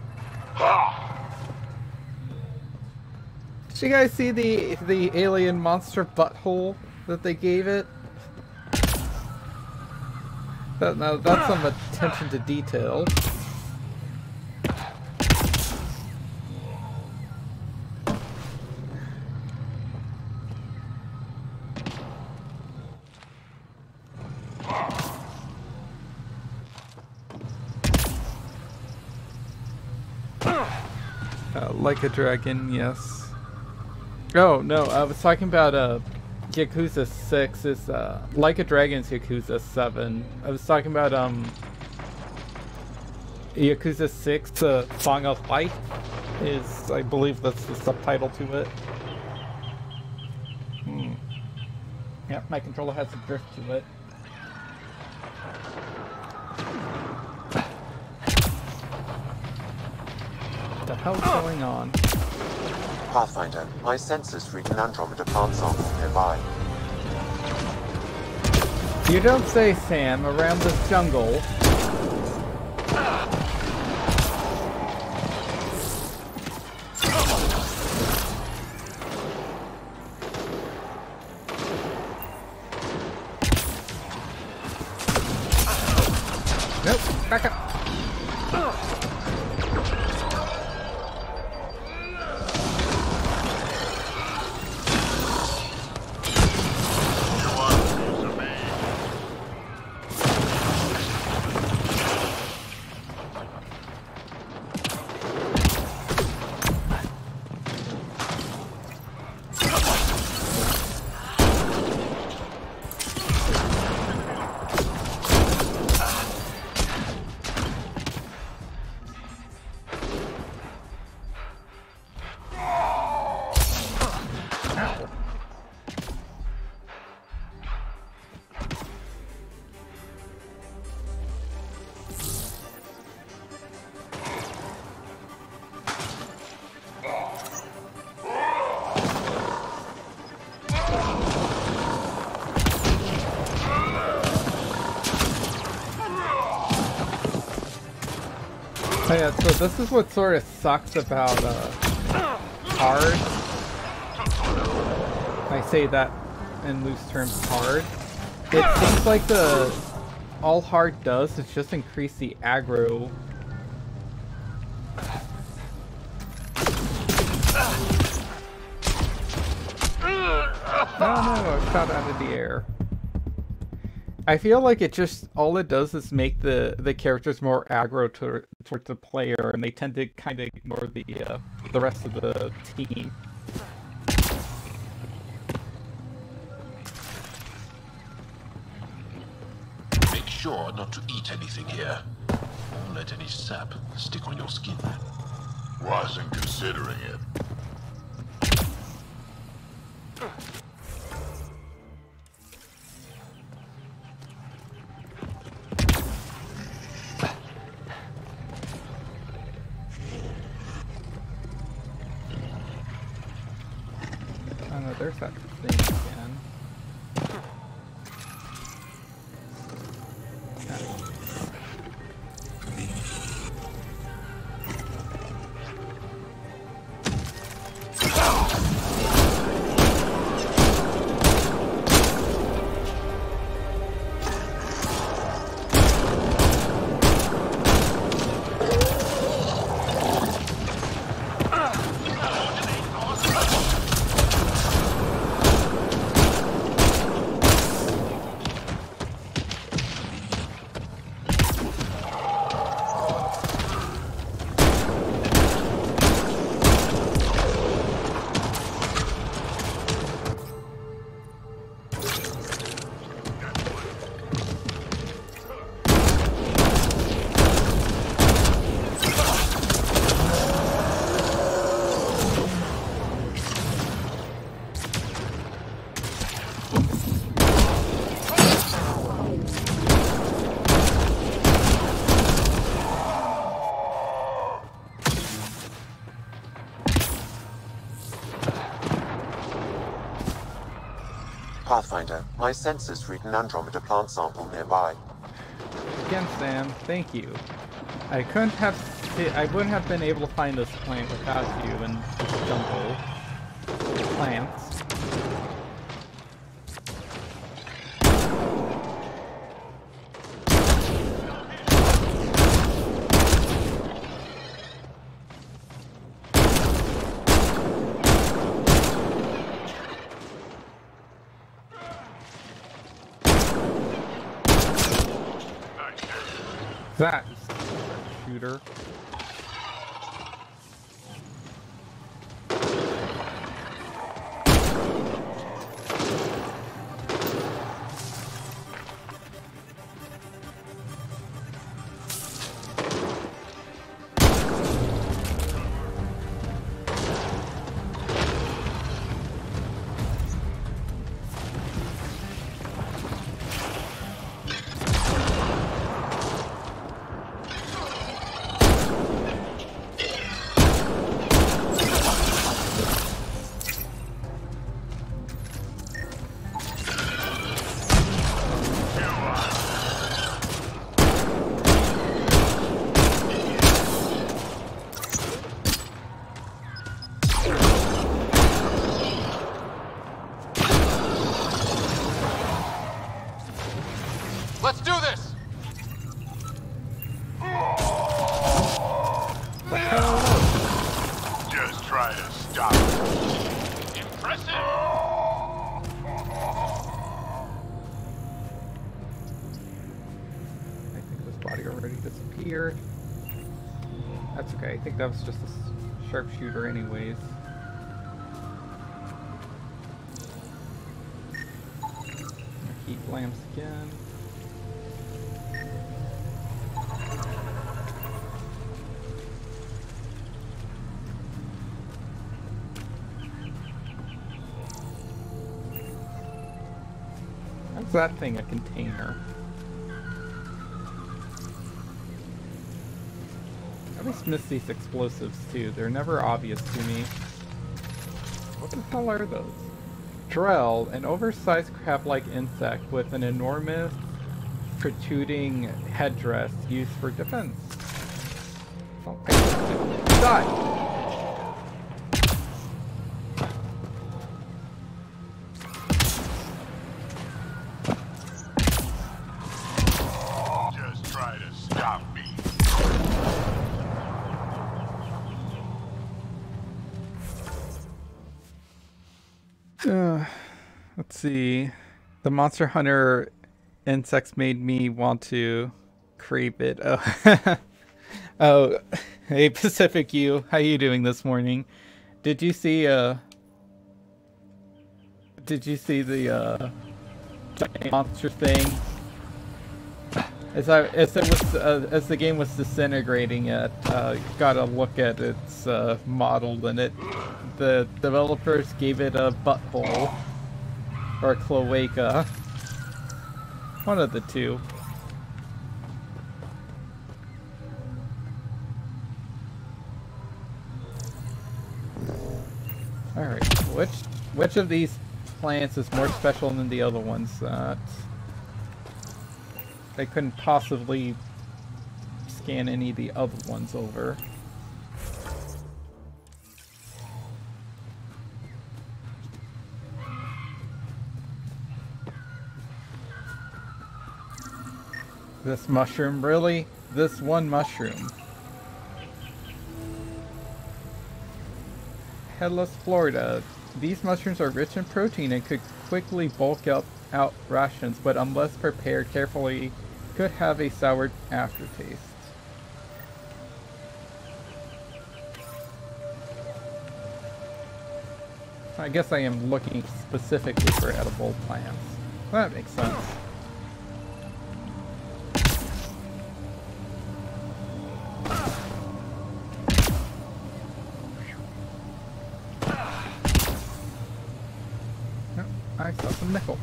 Did you guys see the alien monster butthole that they gave it? Now that's some attention to detail. Like a dragon, yes. Oh no, I was talking about Yakuza 6 is Like a Dragon's Yakuza 7. I was talking about Yakuza 6 Song of Life is, I believe that's the subtitle to it. Yep, my controller has a drift to it. What the hell's going on? Pathfinder, my sensors read an Andromeda plant sample nearby. You don't say, Sam. Around this jungle. Nope, back up. Oh yeah, so this is what sort of sucks about hard. I say that in loose terms, hard. It seems like all hard does is just increase the aggro No, I shot out of the air. I feel like it just, all it does is make the characters more aggro towards the player, and they tend to kind of ignore the rest of the team. Make sure not to eat anything here. Don't let any sap stick on your skin. Wasn't considering it. Oh no, there's that thing again. Pathfinder, my sensors read an Andromeda plant sample nearby. Again, Sam, thank you. I wouldn't have been able to find this plant without you in this jungle. Plants. That shooter. Let's do this! Just try to stop it. Impressive! I think this body already disappeared. That's okay, I think that was just a sharpshooter anyways. Heat lamps again. How's that thing a container? I always miss these explosives too. They're never obvious to me. What the hell are those? Drell, an oversized crab-like insect with an enormous protruding headdress used for defense. Oh, die! Just try to stop me. Let's see. The Monster Hunter insects made me want to crave it. Oh, oh, hey Pacific U, how you doing this morning? Did you see the giant monster thing? As the game was disintegrating, it got a look at its model, and the developers gave it a butthole or a cloaca, one of the two. All right, which of these plants is more special than the other ones? I couldn't possibly scan any of the other ones over. This mushroom, really? This one mushroom. Headless Florida. These mushrooms are rich in protein and could quickly bulk out rations, but unless prepared carefully, could have a sour aftertaste. I guess I am looking specifically for edible plants. That makes sense. I saw some nickel.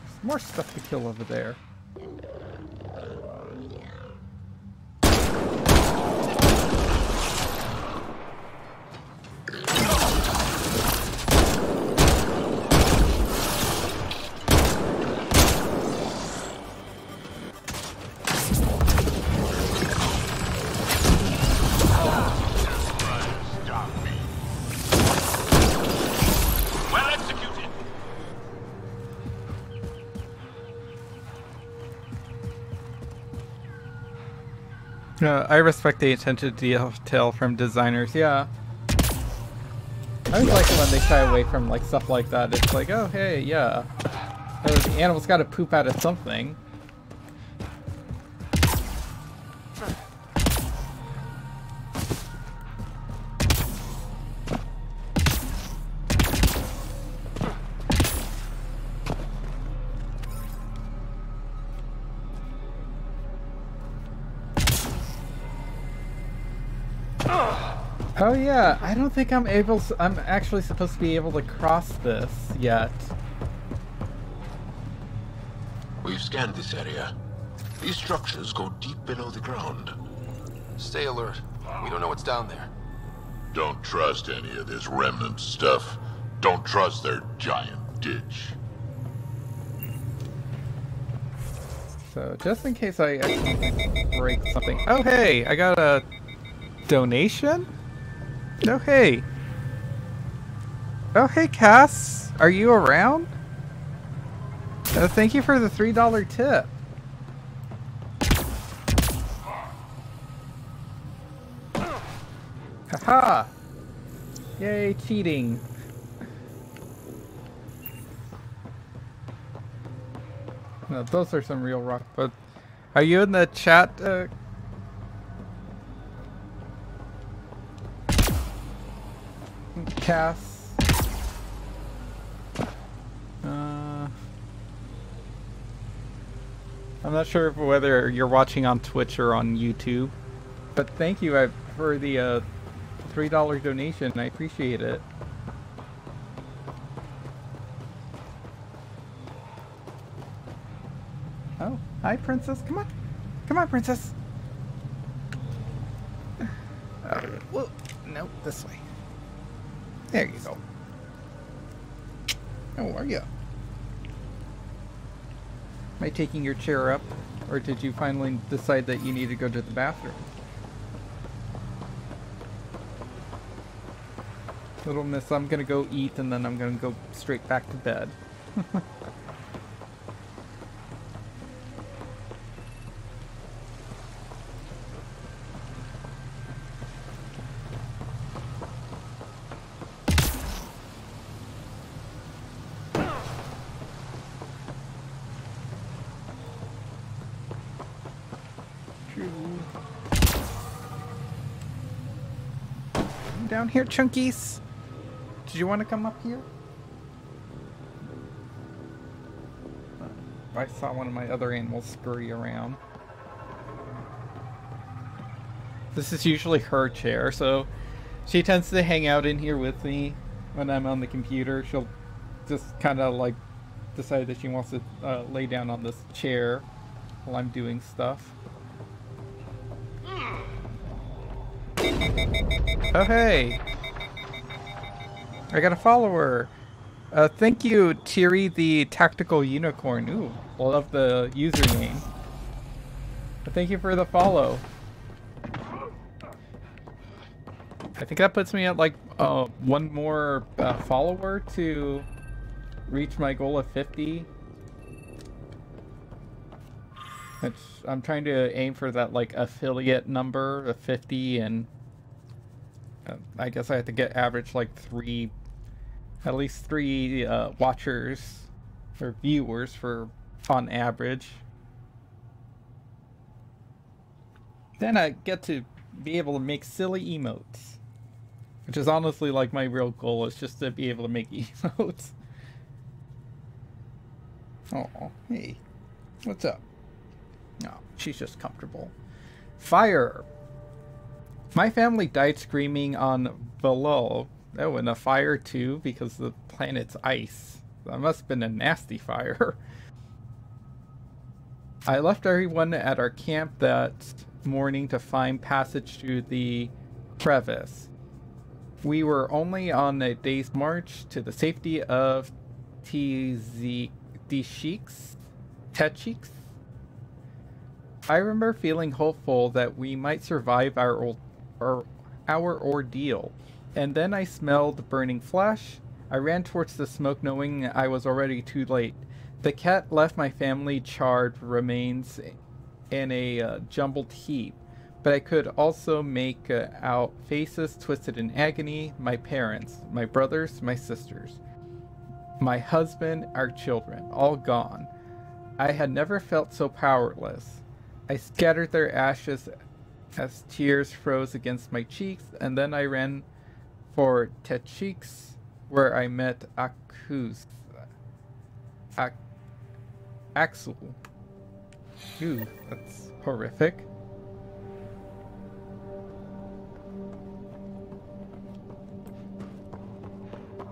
There's more stuff to kill over there. I respect the attention to detail from designers, yeah. I always like it when they shy away from like stuff like that. It's like, oh hey, yeah. Oh, the animal's gotta poop out of something. Oh yeah, I don't think I'm actually supposed to be able to cross this yet. We've scanned this area. These structures go deep below the ground. Stay alert. We don't know what's down there. Don't trust any of this remnant stuff. Don't trust their giant ditch. So just in case I actually break something. Oh hey, I got a donation? Oh hey. Oh hey Cass, are you around? Thank you for the $3 tip. Haha! Yay, cheating. No, those are some real rock, but are you in the chat? Cass. I'm not sure whether you're watching on Twitch or on YouTube, but thank you for the $3 donation. I appreciate it. Oh, hi, Princess. Come on. Come on, Princess. Whoa. No, this way. There you go. How are you? Am I taking your chair up? Or did you finally decide that you need to go to the bathroom? Little miss, I'm gonna go eat and then I'm gonna go straight back to bed. come down here, Chunkies? Did you want to come up here? I saw one of my other animals scurry around. This is usually her chair, so she tends to hang out in here with me when I'm on the computer. She'll just kind of like decide that she wants to lay down on this chair while I'm doing stuff. Oh hey! I got a follower! Thank you, Tiri the Tactical Unicorn. Ooh, love the username. But thank you for the follow. I think that puts me at like one more follower to reach my goal of 50. Which I'm trying to aim for that like affiliate number of 50, and I guess I have to get average like at least three watchers or viewers for on average. Then I get to be able to make silly emotes. Which is honestly like my real goal, is just to be able to make emotes. Oh, hey. What's up? No, she's just comfortable. Fire! My family died screaming on Valol. Oh, and a fire too, because the planet's ice. That must have been a nasty fire. I left everyone at our camp that morning to find passage through the crevice. We were only on a day's march to the safety of Techix. I remember feeling hopeful that we might survive our ordeal, and then I smelled burning flesh. I ran towards the smoke knowing I was already too late. The cat left my family charred remains in a jumbled heap. But I could also make out faces twisted in agony, my parents, my brothers, my sisters, my husband, our children, all gone. I had never felt so powerless. I scattered their ashes as tears froze against my cheeks, and then I ran for Techix, where I met Axel. Ooh, that's horrific.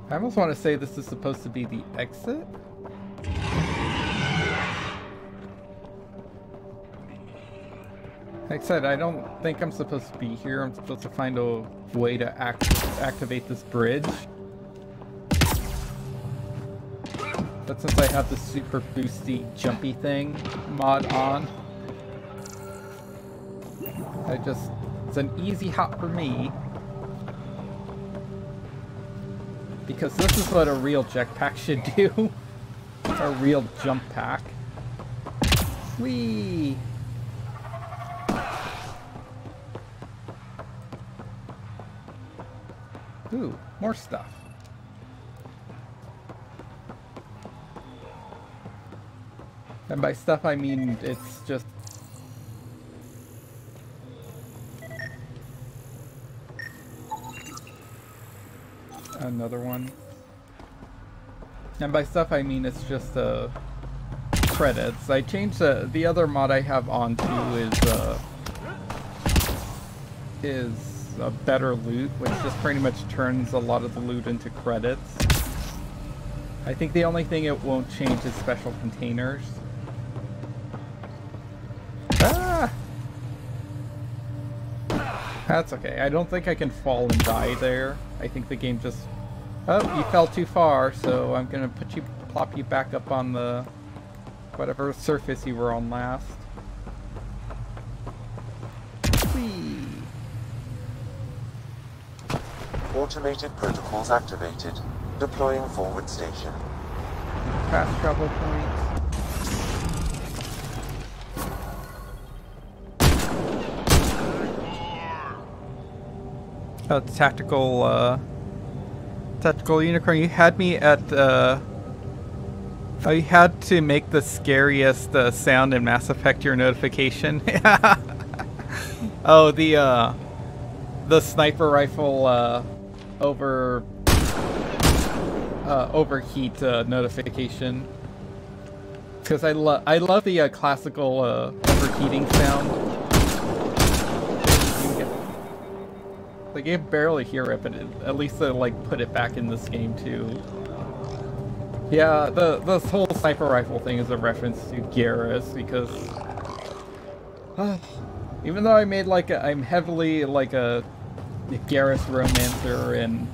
I almost want to say this is supposed to be the exit. Like I said, I don't think I'm supposed to be here. I'm supposed to find a way to activate this bridge. But since I have the super boosty jumpy thing mod on, it's an easy hop for me. Because this is what a real jetpack should do. A real jump pack. Whee! Ooh, more stuff. And by stuff I mean it's just... another one. And by stuff I mean it's just credits. I changed the other mod I have on to is a better loot, which just pretty much turns a lot of the loot into credits. I think the only thing it won't change is special containers. Ah! That's okay. I don't think I can fall and die there. I think the game just... Oh, you fell too far, so I'm gonna plop you back up on the... whatever surface you were on last. Whee! Automated protocols activated. Deploying forward station. Fast travel point. Oh, it's tactical unicorn. You had me at oh, you had to make the scariest sound in Mass Effect your notification. Oh, the sniper rifle overheat notification, because I love the classical overheating sound. Like, you can barely hear it, but at least they like put it back in this game too. Yeah, this whole sniper rifle thing is a reference to Garrus, because even though I'm heavily like a Garrus romancer and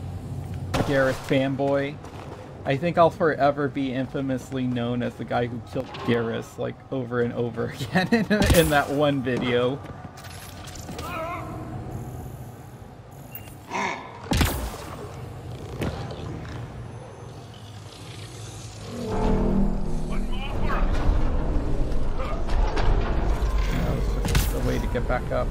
Garrus fanboy, I think I'll forever be infamously known as the guy who killed Garrus like over and over again in that one video. Get back up.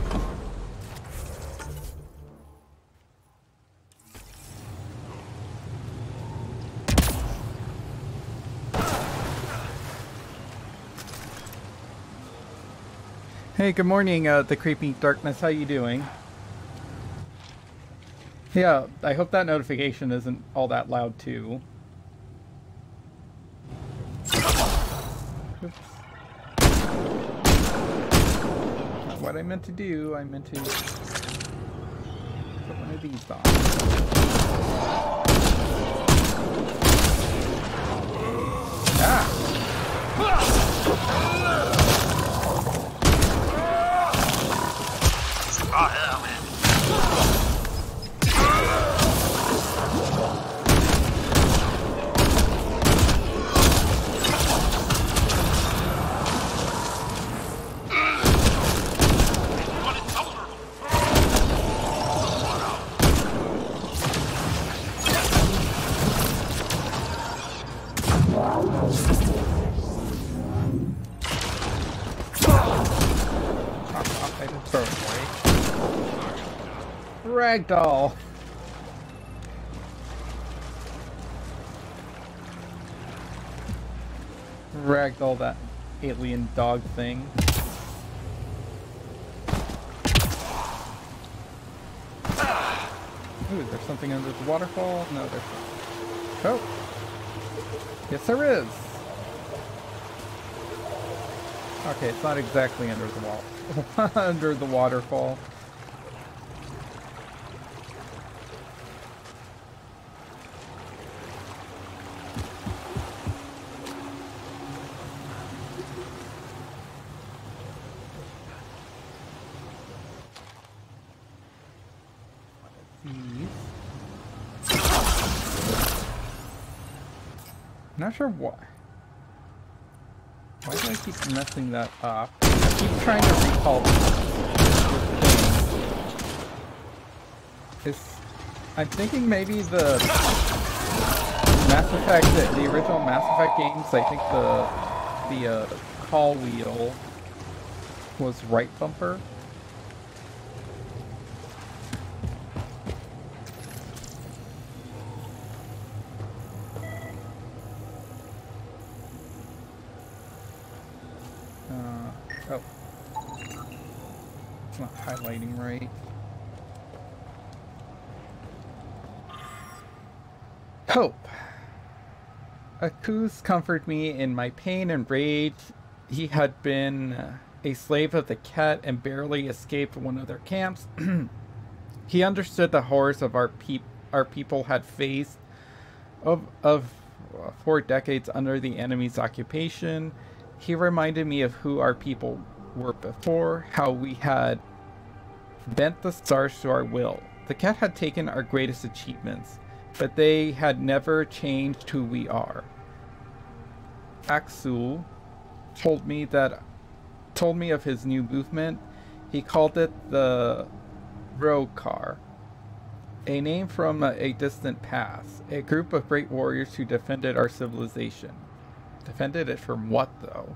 Hey, good morning, the creepy darkness. How you doing? Yeah, I hope that notification isn't all that loud too. Oops. What I meant to do, I meant to put one of these on. Ah! Oh, hell, man. Ragdoll. Ragdoll, that alien dog thing. Ooh, is there something under the waterfall? No, there's not. Oh! Yes, there is! Okay, it's not exactly under the wall. Under the waterfall. Not sure why. Why do I keep messing that up? I keep trying to recall this thing. I'm thinking maybe the Mass Effect, the original Mass Effect games, I think the call wheel was right bumper. Oh. It's not highlighting right. Hope. Akuz comforted me in my pain and rage. He had been a slave of the Ket and barely escaped one of their camps. He understood the horrors of our people had faced of 4 decades under the enemy's occupation. He reminded me of who our people were before, how we had bent the stars to our will. The Ket had taken our greatest achievements, but they had never changed who we are. Axul told me of his new movement. He called it the Rokar, a name from a distant past, a group of great warriors who defended our civilization. Defended it from what, though?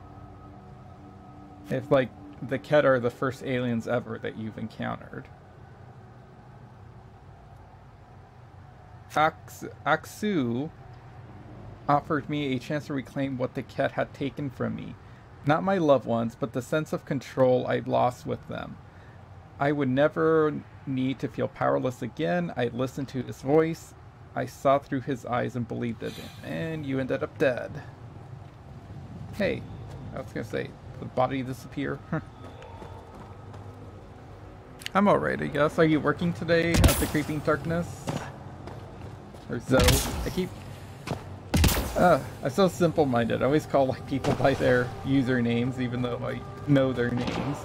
If, like, the Ket are the first aliens ever that you've encountered. Aksu offered me a chance to reclaim what the Ket had taken from me. Not my loved ones, but the sense of control I'd lost with them. I would never need to feel powerless again. I listened to his voice. I saw through his eyes and believed it. And you ended up dead. Hey, I was gonna say, did the body disappear? I'm alright, I guess. Are you working today at the Creeping Darkness? Or Zoe? I'm so simple-minded. I always call like people by their usernames, even though I know their names.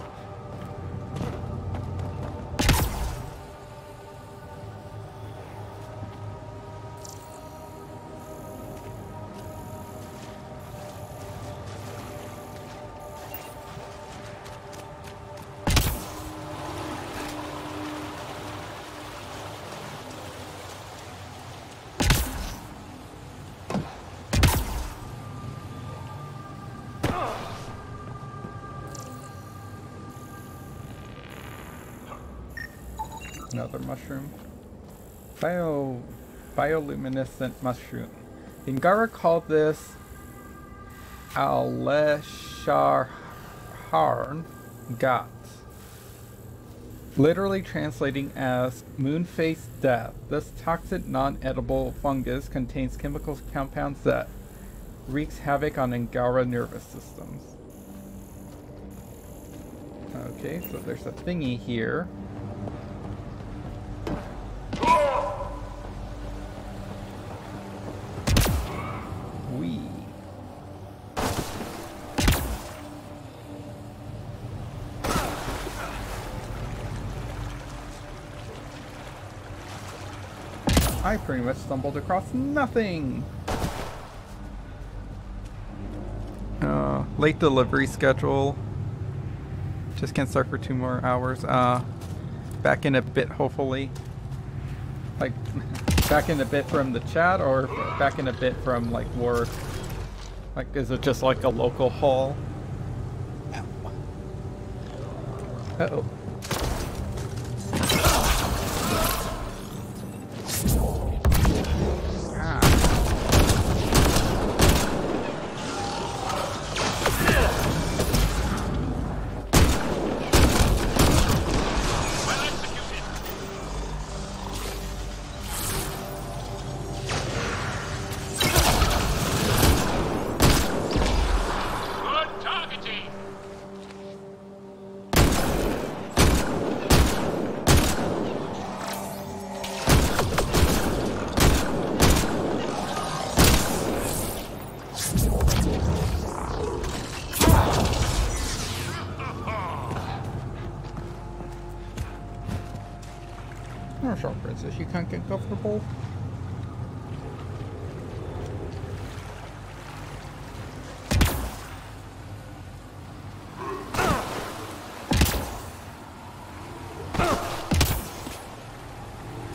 Another mushroom. Bioluminescent mushroom. The Ngara called this Alesharharn Gat, literally translating as moon-faced death. This toxic non-edible fungus contains chemical compounds that wreaks havoc on Ngara nervous systems. Okay, so there's a thingy here. Wee. I pretty much stumbled across nothing. Late delivery schedule. Just can't start for 2 more hours. Back in a bit, hopefully. Like, back in a bit from the chat, or back in a bit from, like, work? Like, is it just like a local haul? Uh-oh. Sure, princess, you can't get comfortable.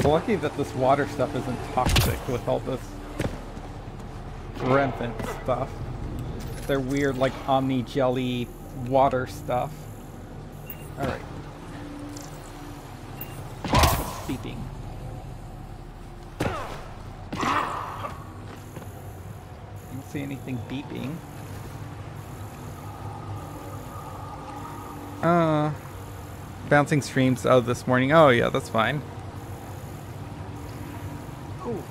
Lucky that this water stuff isn't toxic with all this rampant stuff. They're weird, like omni jelly water stuff. Alright. Beeping. I don't see anything beeping. Bouncing streams out this morning. Oh yeah, that's fine. Ooh.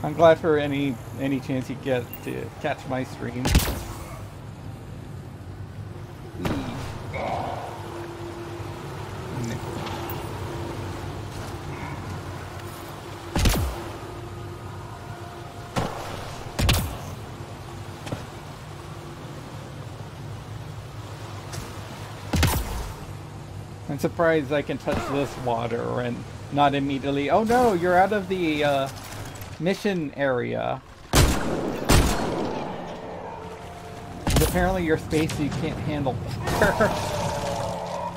I'm glad for any chance you get to catch my stream. I'm surprised I can touch this water and not immediately. Oh no, you're out of the mission area. Apparently your space you can't handle water.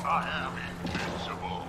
I am invincible.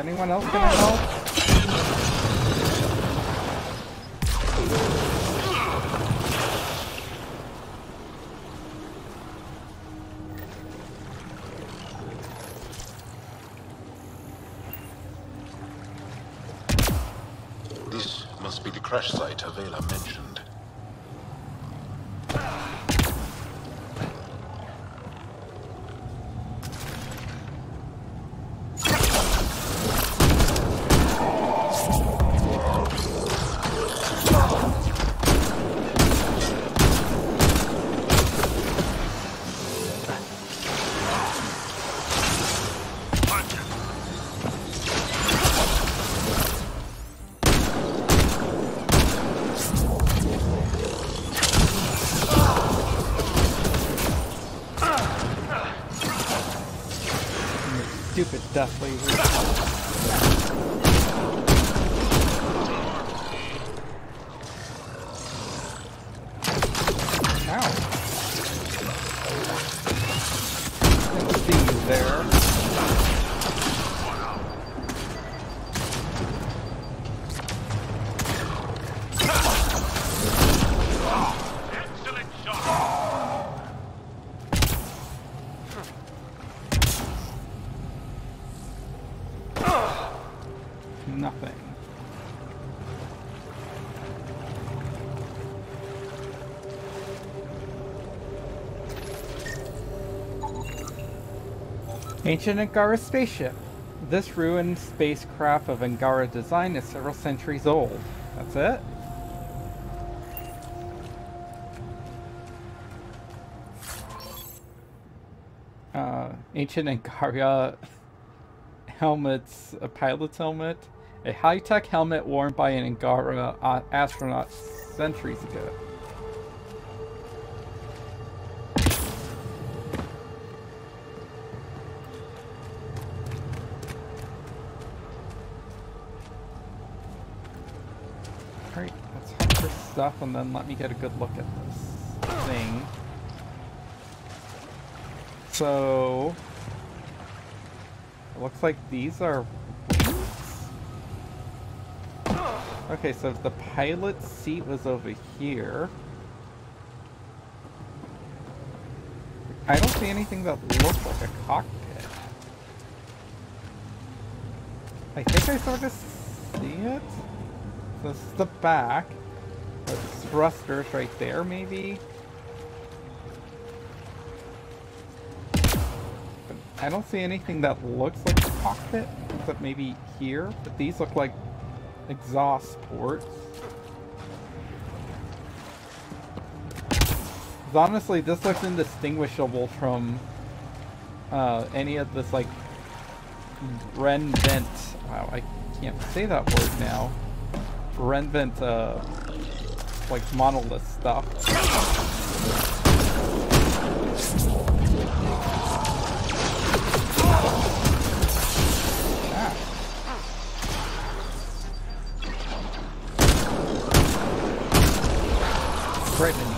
anyone else gonna help? This must be the crash site Avela mentioned. Stupid death laser. Ow. Didn't see you there. Nothing. Ancient Angara spaceship. This ruined spacecraft of Angara design is several centuries old. That's it? Ancient Angara helmets, a pilot's helmet. A high-tech helmet worn by an Angara astronaut centuries ago. Alright, let's hunt for stuff and then let me get a good look at this thing. So, it looks like these are wings? Okay, so the pilot's seat was over here. I don't see anything that looks like a cockpit. I think I sort of see it. So this is the back. The thrusters right there, maybe? But I don't see anything that looks like a cockpit, except maybe here. But these look like exhaust ports. 'Cause honestly, this looks indistinguishable from any of this, like, Renvent. Wow, I can't say that word now. Renvent, like, monolith stuff. Threatening.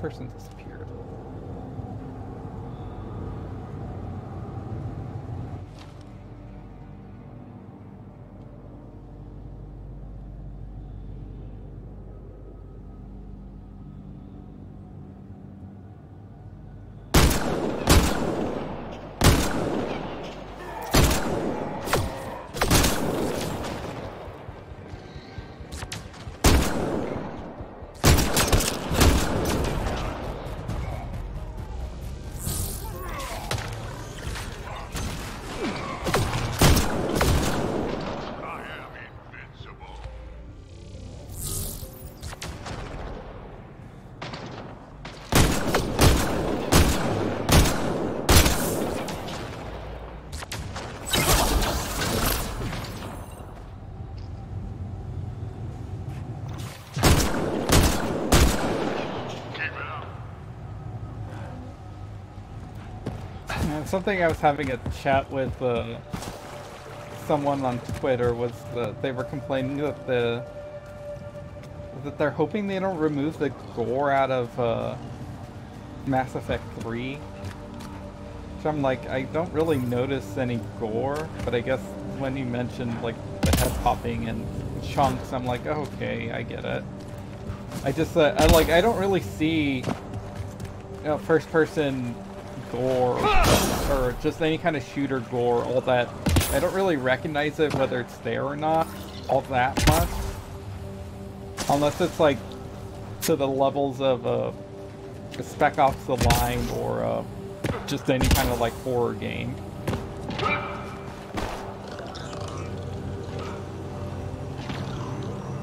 person disappeared. Something I was having a chat with someone on Twitter was that they were complaining that they're hoping they don't remove the gore out of Mass Effect 3. So I'm like, I don't really notice any gore, but I guess when you mentioned like the head popping and chunks, I'm like, oh, okay, I get it. I just I don't really see first person gore or just any kind of shooter gore all that. I don't really recognize it whether it's there or not all that much, unless it's like to the levels of a Spec Ops The Line or just any kind of like horror game.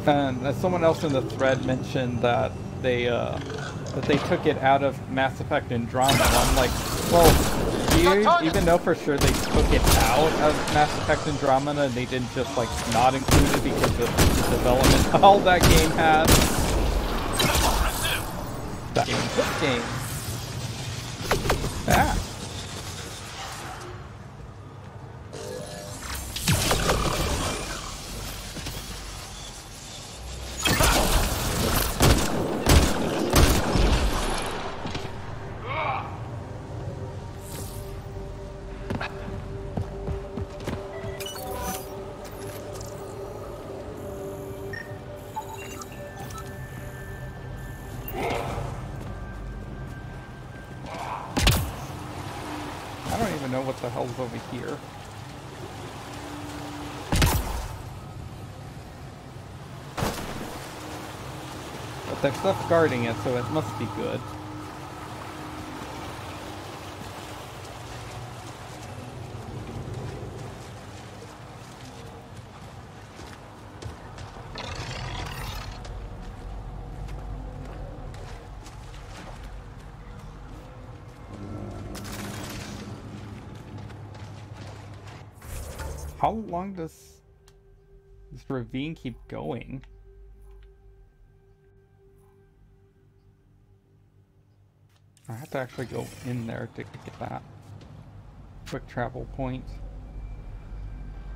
And someone else in the thread mentioned that they took it out of Mass Effect Andromeda. I'm like, well, do you even know for sure they took it out of Mass Effect Andromeda and they didn't just like not include it because of the development all that game had? That game. This game. Ah. What the hell's over here? But there's stuff guarding it, so it must be good. How long does this ravine keep going? I have to actually go in there to get that quick travel point.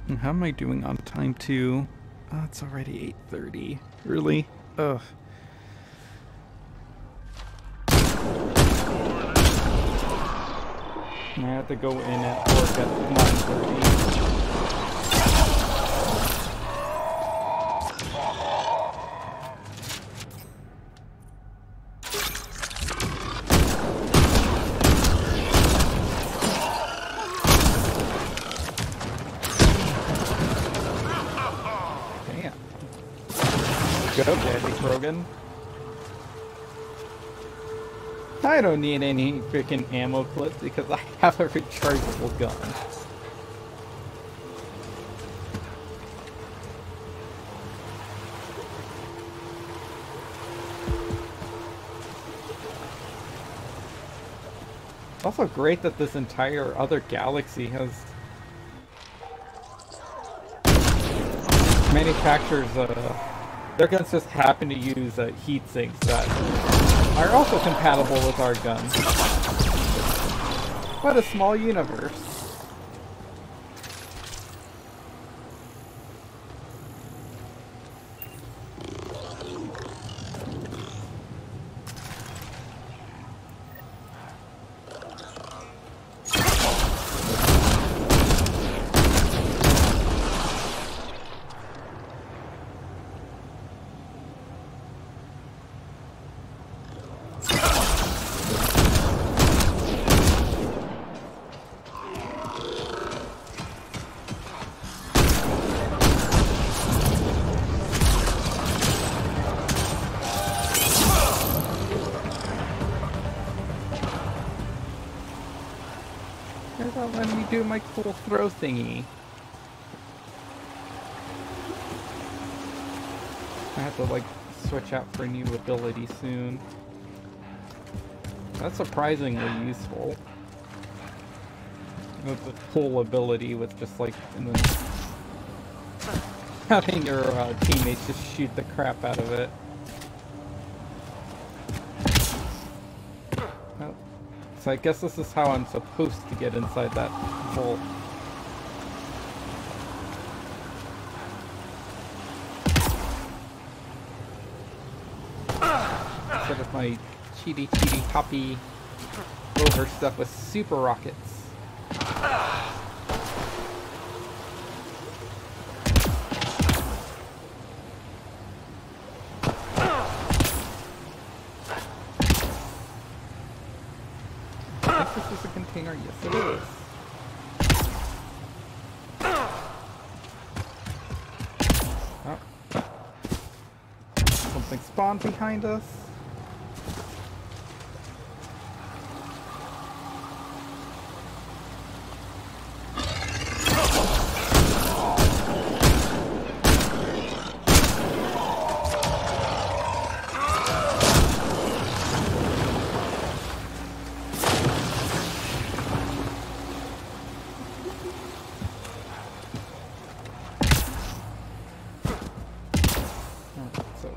And how am I doing on time too? Oh, it's already 8:30. Really? Ugh. I have to go in at work at 9:30. Go, Daddy Krogan. I don't need any freaking ammo clips because I have a rechargeable gun. It's also great that this entire other galaxy has manufacturers their guns just happen to use heat sinks that are also compatible with our guns. What a small universe. Let me do my cool throw thingy. I have to, like, switch out for a new ability soon. That's surprisingly useful. The pull ability with just, like, and then having your teammates just shoot the crap out of it. Oh. So I guess this is how I'm supposed to get inside that vault. Instead of my cheaty hoppy over stuff with super rockets. This is a container. Yes, it is. Oh. Something spawned behind us.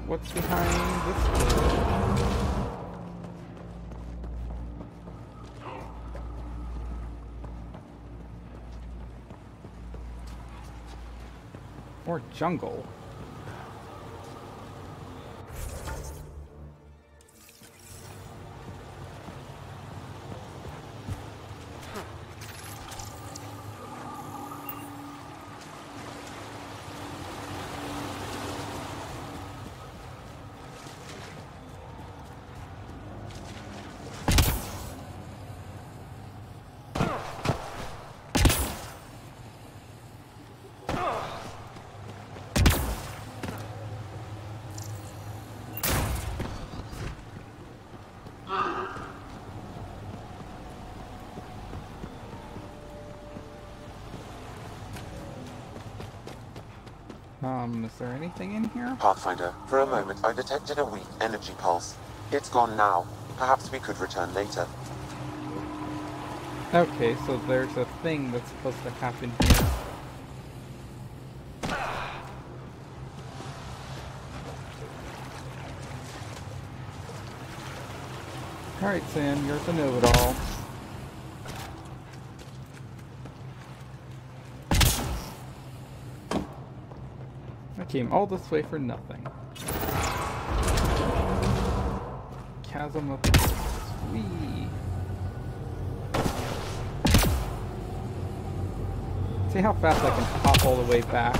What's behind this door? Or jungle. Is there anything in here? Pathfinder, for a moment I detected a weak energy pulse. It's gone now. Perhaps we could return later. Okay, so there's a thing that's supposed to happen here. Alright, Sam, you're the know-it-all. I came all this way for nothing. Chasm of the Whee! See how fast I can hop all the way back?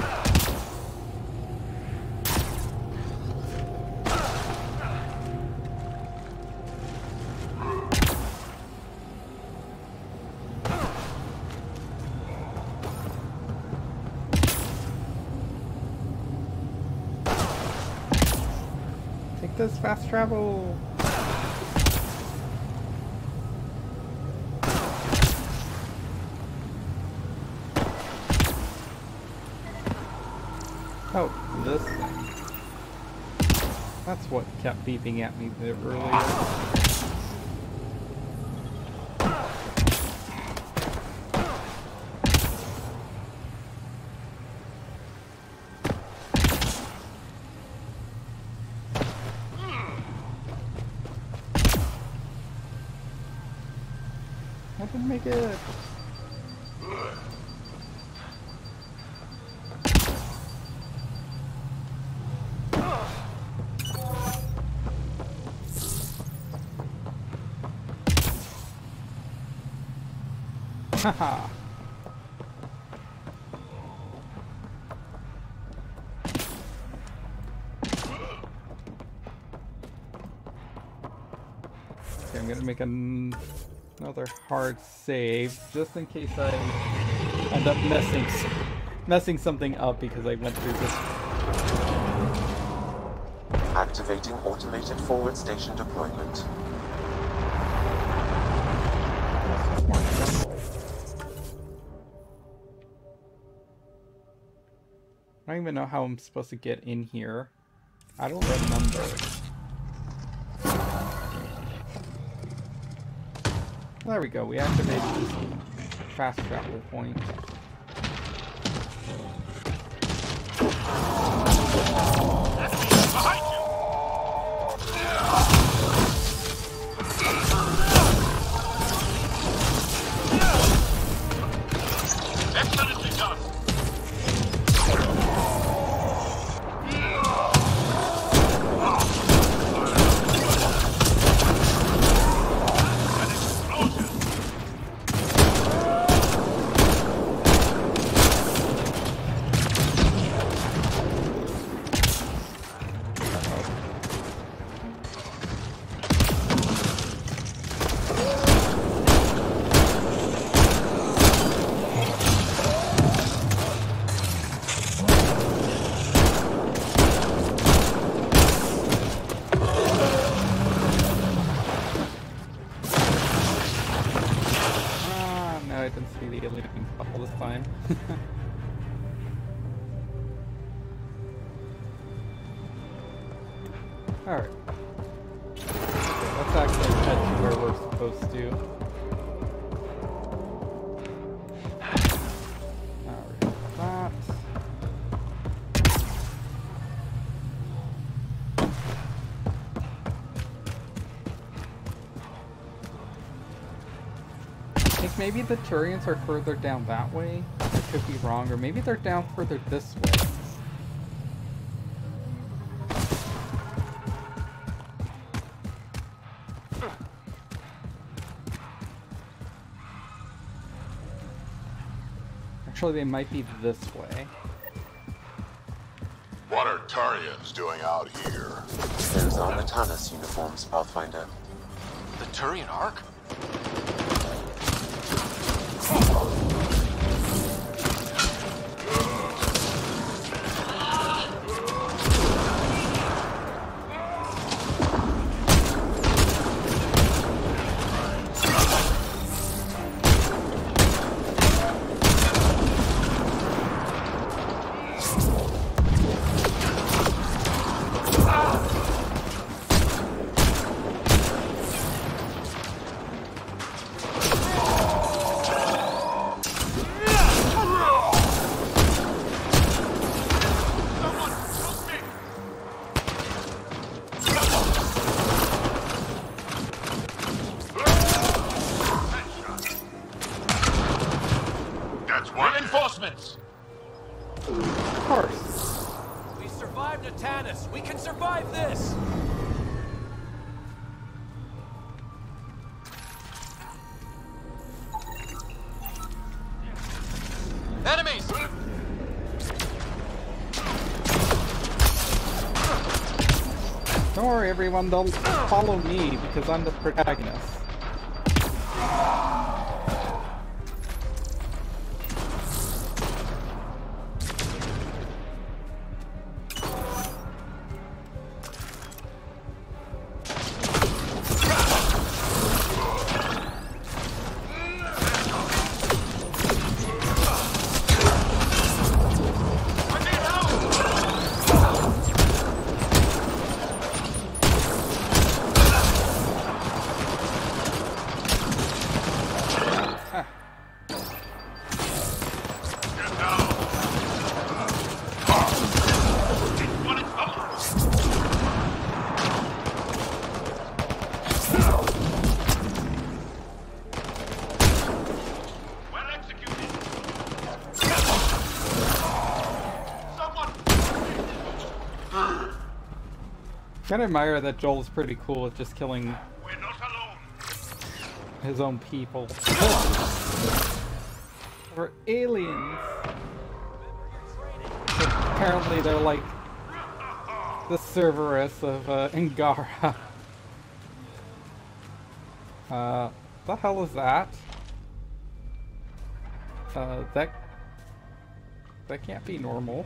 This fast travel. Oh, this thing. That's what kept beeping at me earlier. I didn't make it. Haha. Okay, I'm gonna make another hard save just in case I end up messing something up because I went through this. Activating automated forward station deployment. I don't even know how I'm supposed to get in here. I don't remember. There we go, we activated this fast travel point. Excellently done. I didn't see the alien couple this time. Alright. Let's actually head to where we're supposed to. Alright, that. I think maybe the Turians are further down that way. I could be wrong, or maybe they're down further this way. Actually, they might be this way. What are Turians doing out here? There's Armatanas uniforms, Pathfinder. The Turian Ark? Reinforcements! Of course. We survived Atanis. We can survive this. Enemies! Don't worry, everyone. They'll follow me because I'm the protagonist. I kind of admire that Joel is pretty cool with just killing his own people. Or aliens. Apparently they're like the Cerberus of Angara. The hell is that? That can't be normal.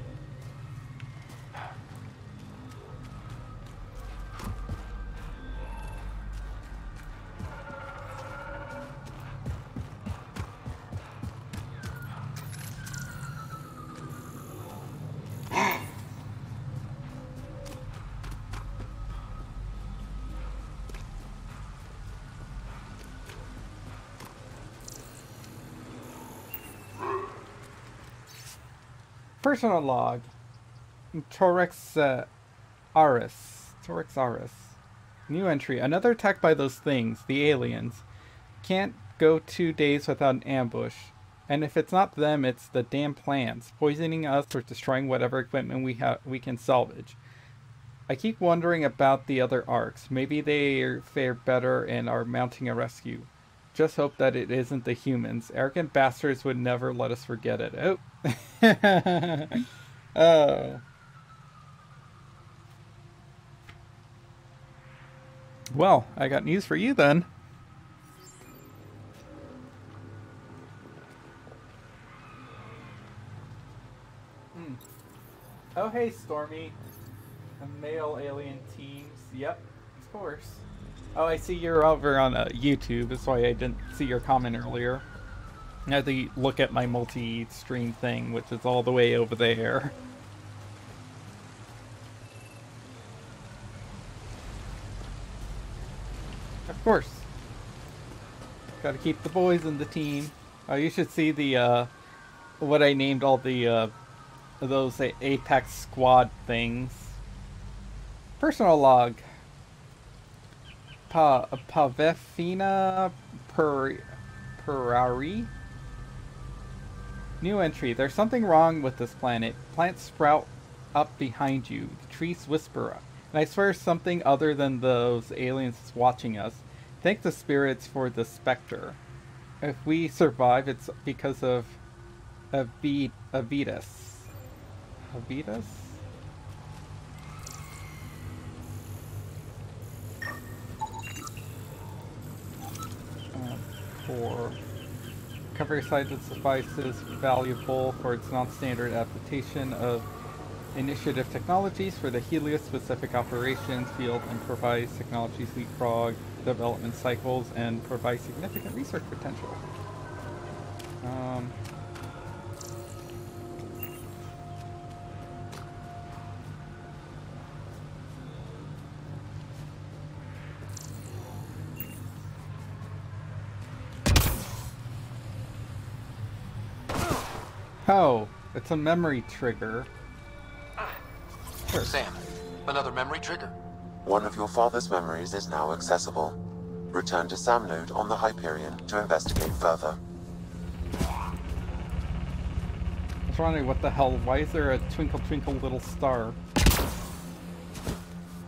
Personal log. Torexaurus. Torexaurus. New entry. Another attack by those things, the aliens. Can't go 2 days without an ambush. And if it's not them, it's the damn plants, poisoning us or destroying whatever equipment we can salvage. I keep wondering about the other arcs. Maybe they fare better and are mounting a rescue. Just hope that it isn't the humans. Arrogant bastards would never let us forget it. Oh. Oh. Well, I got news for you then. Oh, hey, Stormy. The male alien teams. Yep, of course. Oh, I see you're over on YouTube. That's why I didn't see your comment earlier. I had to look at my multi-stream thing, which is all the way over there. Of course. Gotta keep the boys in the team. Oh, you should see the, what I named all the, those Apex Squad things. Personal log. Pavefina Perari. New entry. There's something wrong with this planet. Plants sprout up behind you. The trees whisper. And I swear something other than those aliens is watching us. Thank the spirits for the specter. If we survive, it's because of Avitas. Avitas? For cover size that suffices, valuable for its non-standard adaptation of initiative technologies for the Helios-specific operations field and provides technologies leapfrog development cycles and provides significant research potential. Oh, it's a memory trigger. Sure. Sam, another memory trigger? One of your father's memories is now accessible. Return to Sam Node on the Hyperion to investigate further. I was wondering what the hell, why is there a twinkle twinkle little star?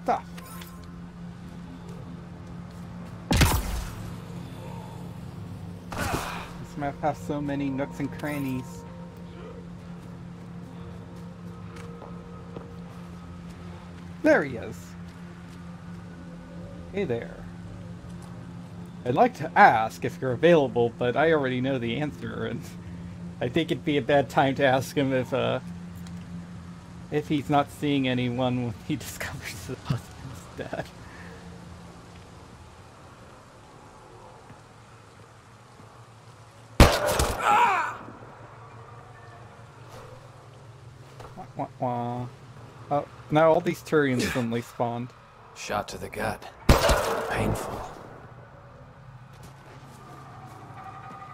Stuff. This map has so many nooks and crannies. There he is. Hey there. I'd like to ask if you're available, but I already know the answer, and I think it'd be a bad time to ask him if he's not seeing anyone when he discovers his husband's dead. Wah, wah, wah. Oh, now all these Turians suddenly spawned. Shot to the gut. Painful.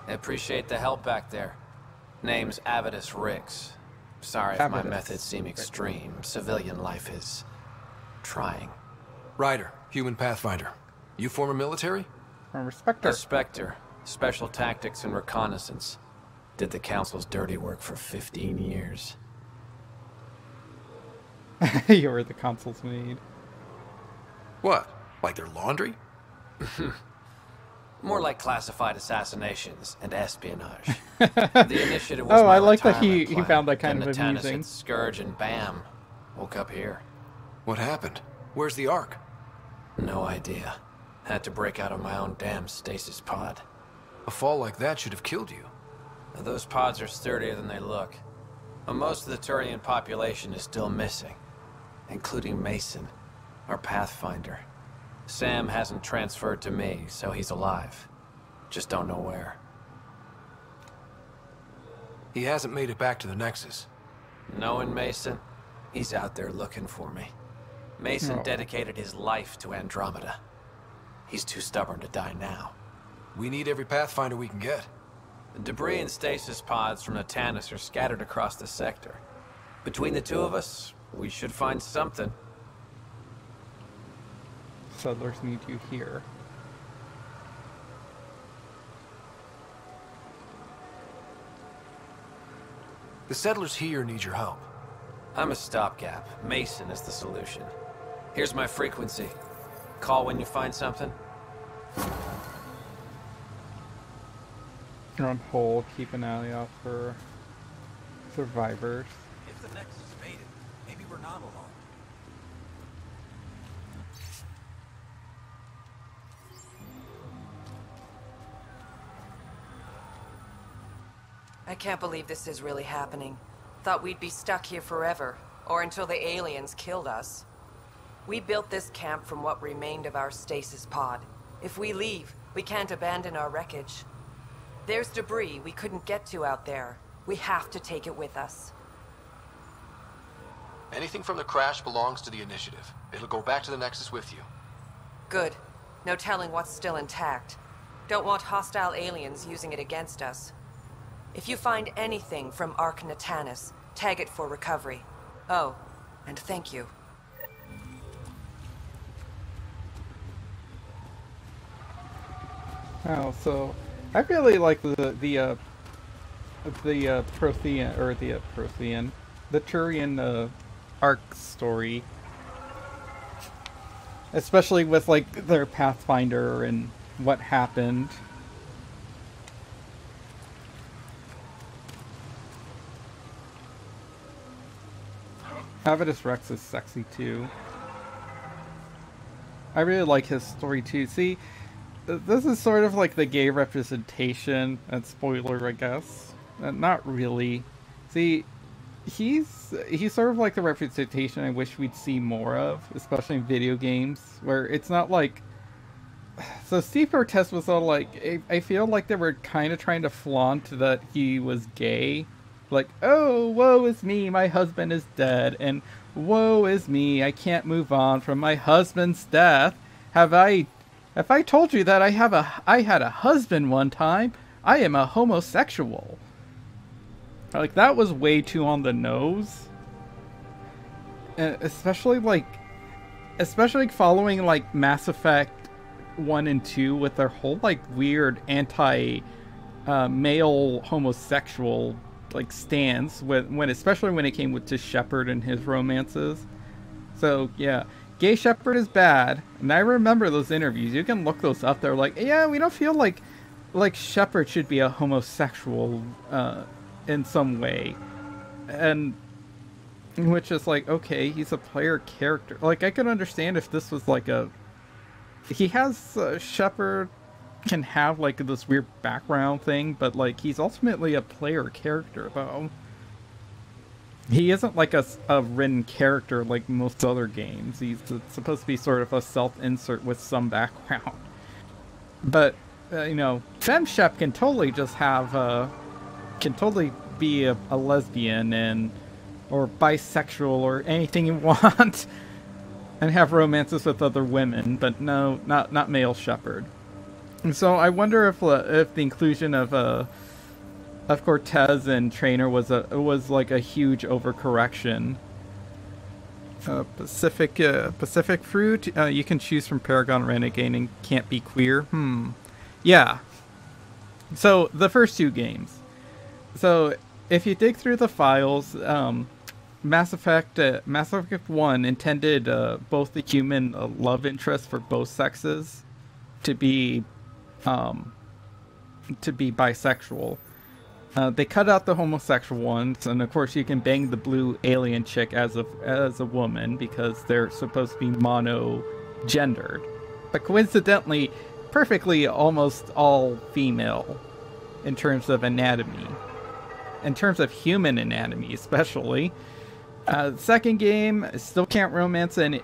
I appreciate the help back there. Name's Avidus Rix. Sorry if my methods seem extreme. Civilian life is trying. Ryder, human pathfinder. You former military? From Respector. A Spectre. Special tactics and reconnaissance. Did the Council's dirty work for 15 years. You were the Consul's maid. What? Like their laundry? More like classified assassinations and espionage. The initiative was I like that he found that kind of amusing. Scourge and bam, woke up here. What happened? Where's the Ark? No idea. Had to break out of my own damn stasis pod. A fall like that should have killed you. Those pods are sturdier than they look. But most of the Turian population is still missing, including Mason, our pathfinder. Sam hasn't transferred to me, so he's alive. Just don't know where. He hasn't made it back to the Nexus. Knowing Mason, he's out there looking for me. Mason dedicated his life to Andromeda. He's too stubborn to die now. We need every pathfinder we can get. The debris and stasis pods from the Tannis are scattered across the sector. Between the two of us, we should find something. Settlers need you here. The settlers here need your help. I'm a stopgap. Mason is the solution. Here's my frequency. Call when you find something. You're on hold, keep an eye out for survivors. If the Nexus made it, maybe we're not alone. I can't believe this is really happening. Thought we'd be stuck here forever, or until the aliens killed us. We built this camp from what remained of our stasis pod. If we leave, we can't abandon our wreckage. There's debris we couldn't get to out there. We have to take it with us. Anything from the crash belongs to the Initiative. It'll go back to the Nexus with you. Good. No telling what's still intact. Don't want hostile aliens using it against us. If you find anything from Ark Natanus, tag it for recovery. Oh, and thank you. Oh, so I really like the Prothean or the Prothean, the Turian arc story, especially with like their Pathfinder and what happened. Avidus Rex is sexy too. I really like his story too. See, this is sort of like the gay representation, and spoiler, I guess. Not really. See, he's sort of like the representation I wish we'd see more of, especially in video games, where it's not like... So Steve Cortez was all like, I feel like they were kind of trying to flaunt that he was gay. Like, oh, woe is me, my husband is dead, and woe is me, I can't move on from my husband's death. Have I told you that I had a husband one time? I am a homosexual. Like, that was way too on the nose. And especially following like Mass Effect 1 and 2 with their whole like weird anti male homosexual like stance especially when it came to Shepard and his romances. So yeah, Gay Shepard is bad, and I remember those interviews. You can look those up. They're like, yeah, we don't feel like Shepard should be a homosexual in some way, and which is like, okay, he's a player character. Like, I could understand if this was like Shepard can have like this weird background thing, but like he's ultimately a player character though. He isn't like a written character like most other games. He's supposed to be sort of a self-insert with some background. But you know, Fem Shep can totally just have can totally be a lesbian or bisexual or anything you want, and have romances with other women. But no, not male Shepard. And so I wonder if the inclusion of Cortez and Trainer was like a huge overcorrection. Pacific Fruit, you can choose from Paragon Renegade and can't be queer. Yeah. So the first two games. So if you dig through the files, Mass Effect 1 intended both the human love interest for both sexes to be bisexual. They cut out the homosexual ones, and of course you can bang the blue alien chick as a woman because they're supposed to be mono-gendered. But coincidentally, perfectly almost all female in terms of anatomy. In terms of human anatomy, especially. Second game, still can't romance any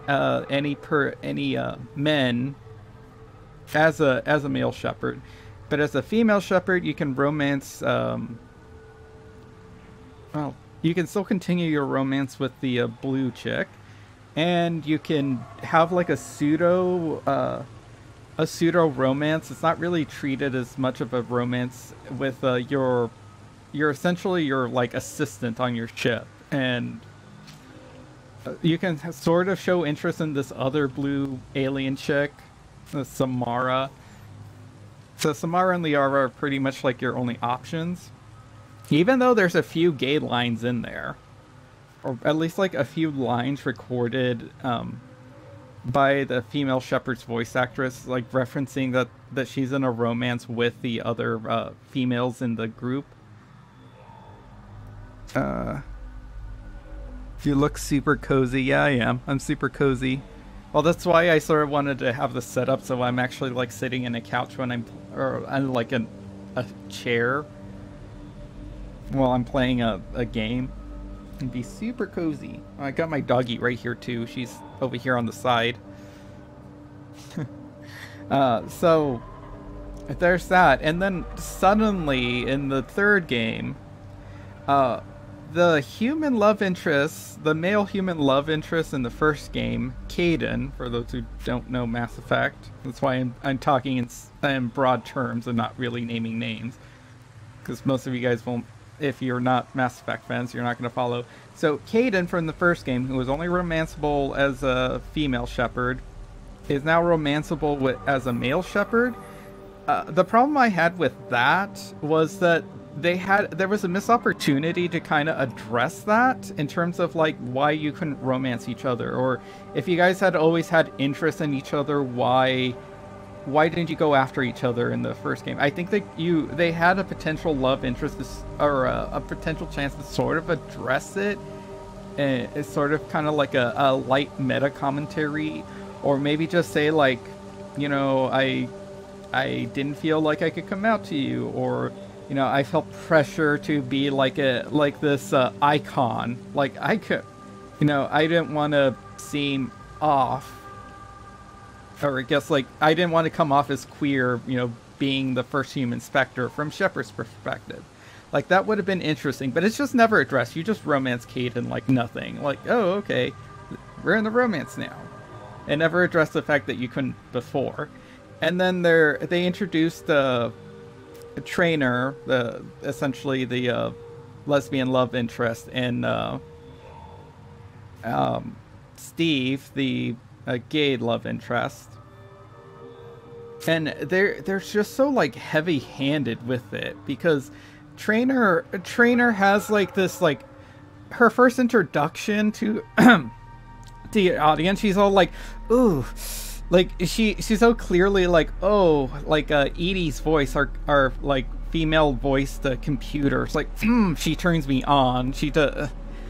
men as a male Shepard. But as a female Shepard, you can romance, well, you can still continue your romance with the blue chick, and you can have like a pseudo romance. It's not really treated as much of a romance with you're essentially your like assistant on your ship, and you can sort of show interest in this other blue alien chick, the Samara. So Samara and Liara are pretty much like your only options, even though there's a few gay lines in there, or at least like a few lines recorded by the female Shepherd's voice actress, like referencing that she's in a romance with the other females in the group. You look super cozy. Yeah, I am. I'm super cozy. Well, that's why I sort of wanted to have this set up so I'm actually like sitting in a couch when or like a chair while I'm playing a game and be super cozy. I got my doggy right here too. She's over here on the side. So there's that. And then suddenly in the third game, the human love interest, the male human love interest in the first game, Kaidan, for those who don't know Mass Effect, that's why I'm talking in broad terms and not really naming names, because most of you guys won't, if you're not Mass Effect fans, you're not going to follow. So Kaidan from the first game, who was only romanceable as a female Shepherd, is now romanceable as a male Shepherd. The problem I had with that was that there was a missed opportunity to kind of address that in terms of like why you couldn't romance each other, or if you guys had always had interest in each other, why didn't you go after each other in the first game? I think that they had a potential love interest or a potential chance to sort of address it. It's sort of kind of like a light meta commentary, or maybe just say like, you know, I didn't feel like I could come out to you, or you know, I felt pressure to be like this icon. Like I could, you know, I didn't want to seem off, or I guess like I didn't want to come off as queer, you know, being the first human Spectre from Shepard's perspective. Like that would have been interesting, but it's just never addressed. You just romance Kaidan like nothing. Like, oh, okay, we're in the romance now. It never addressed the fact that you couldn't before. And then they introduced a trainer, essentially the lesbian love interest, and Steve, the gay love interest. And they're just so like heavy-handed with it, because Trainer has like this, like her first introduction to the audience, she's all like, ooh, like she's so clearly like, oh, like Edie's voice are like female voiced computers, like she turns me on. She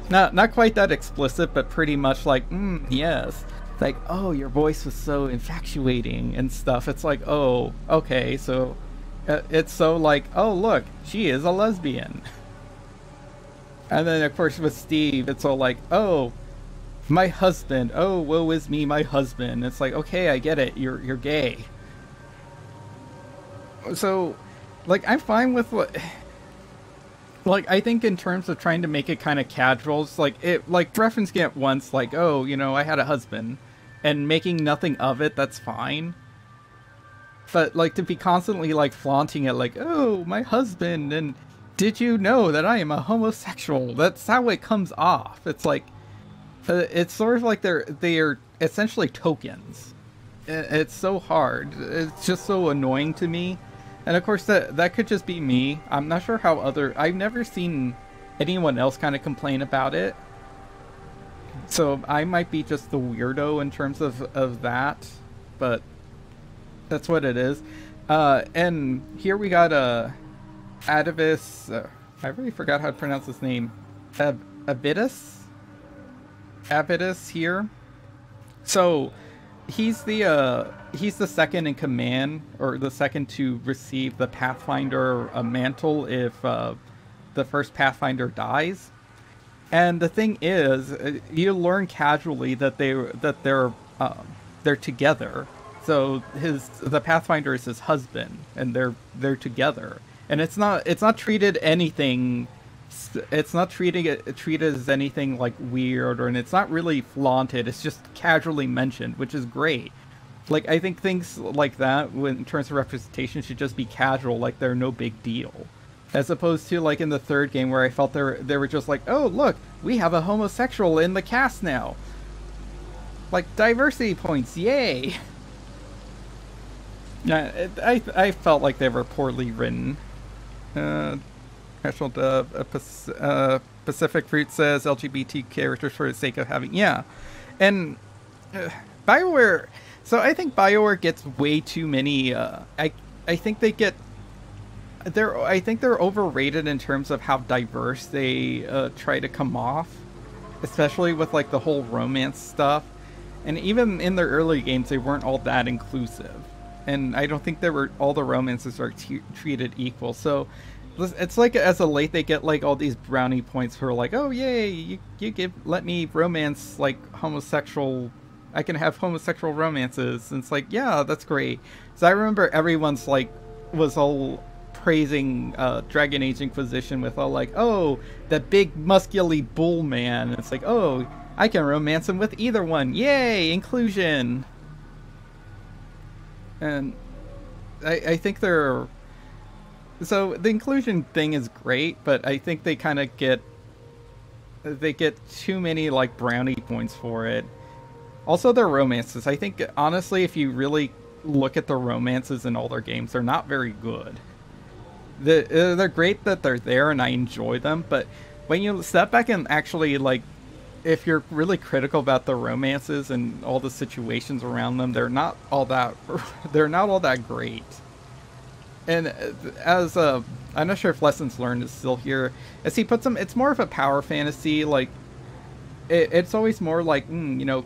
not quite that explicit, but pretty much like yes, like, oh, your voice was so infatuating and stuff. It's like, oh, okay, so it's so like, oh, look, she is a lesbian. And then of course with Steve, it's all like, oh, my husband, oh, woe is me, my husband. It's like, okay, I get it, you're gay. So, like, I'm fine with what, like, I think in terms of trying to make it kind of casual, it's like, it, like, referencing it once, like, oh, you know, I had a husband, and making nothing of it, that's fine. But, like, to be constantly, like, flaunting it, like, oh, my husband, and did you know that I am a homosexual? That's how it comes off. It's like, it's sort of like they're essentially tokens. It's so hard. It's just so annoying to me. And of course that could just be me. I'm not sure how I've never seen anyone else kind of complain about it. So I might be just the weirdo in terms of that, but that's what it is. And here we got Atavis. I really forgot how to pronounce his name. Avidus here. So he's the second in command, or the second to receive the Pathfinder mantle if the first Pathfinder dies. And the thing is, you learn casually that they're together. So the Pathfinder is his husband, and they're together. And it's not treated anything. It's not treated as anything like weird, and it's not really flaunted. It's just casually mentioned, which is great. Like, I think things like that, in terms of representation, should just be casual, like they're no big deal. As opposed to like in the third game where I felt they were just like, oh look, we have a homosexual in the cast now. Like diversity points, yay! Yeah, I felt like they were poorly written. Special Pacific Fruit says LGBT characters for the sake of having, yeah, and BioWare. So I think BioWare gets way too many. I think they get. I think they're overrated in terms of how diverse they try to come off, especially with like the whole romance stuff. And even in their early games, they weren't all that inclusive. And I don't think all the romances are treated equal. So it's like as a late, they get like all these brownie points for like, oh yay, let me romance like homosexual. I can have homosexual romances. And it's like, yeah, that's great. So I remember everyone's like was all praising Dragon Age Inquisition with all like, oh, that big muscular bull man. And it's like, oh, I can romance him with either one. Yay, inclusion. And I think they're... So the inclusion thing is great, but I think they kind of get... They get too many like brownie points for it. Also their romances. I think, honestly, if you really look at the romances in all their games, they're not very good. They're great that they're there and I enjoy them, but when you step back and actually like... If you're really critical about the romances and all the situations around them, they're not all that great. And as I'm not sure if Lessons Learned is still here, as he puts them, it's more of a power fantasy. Like it's always more like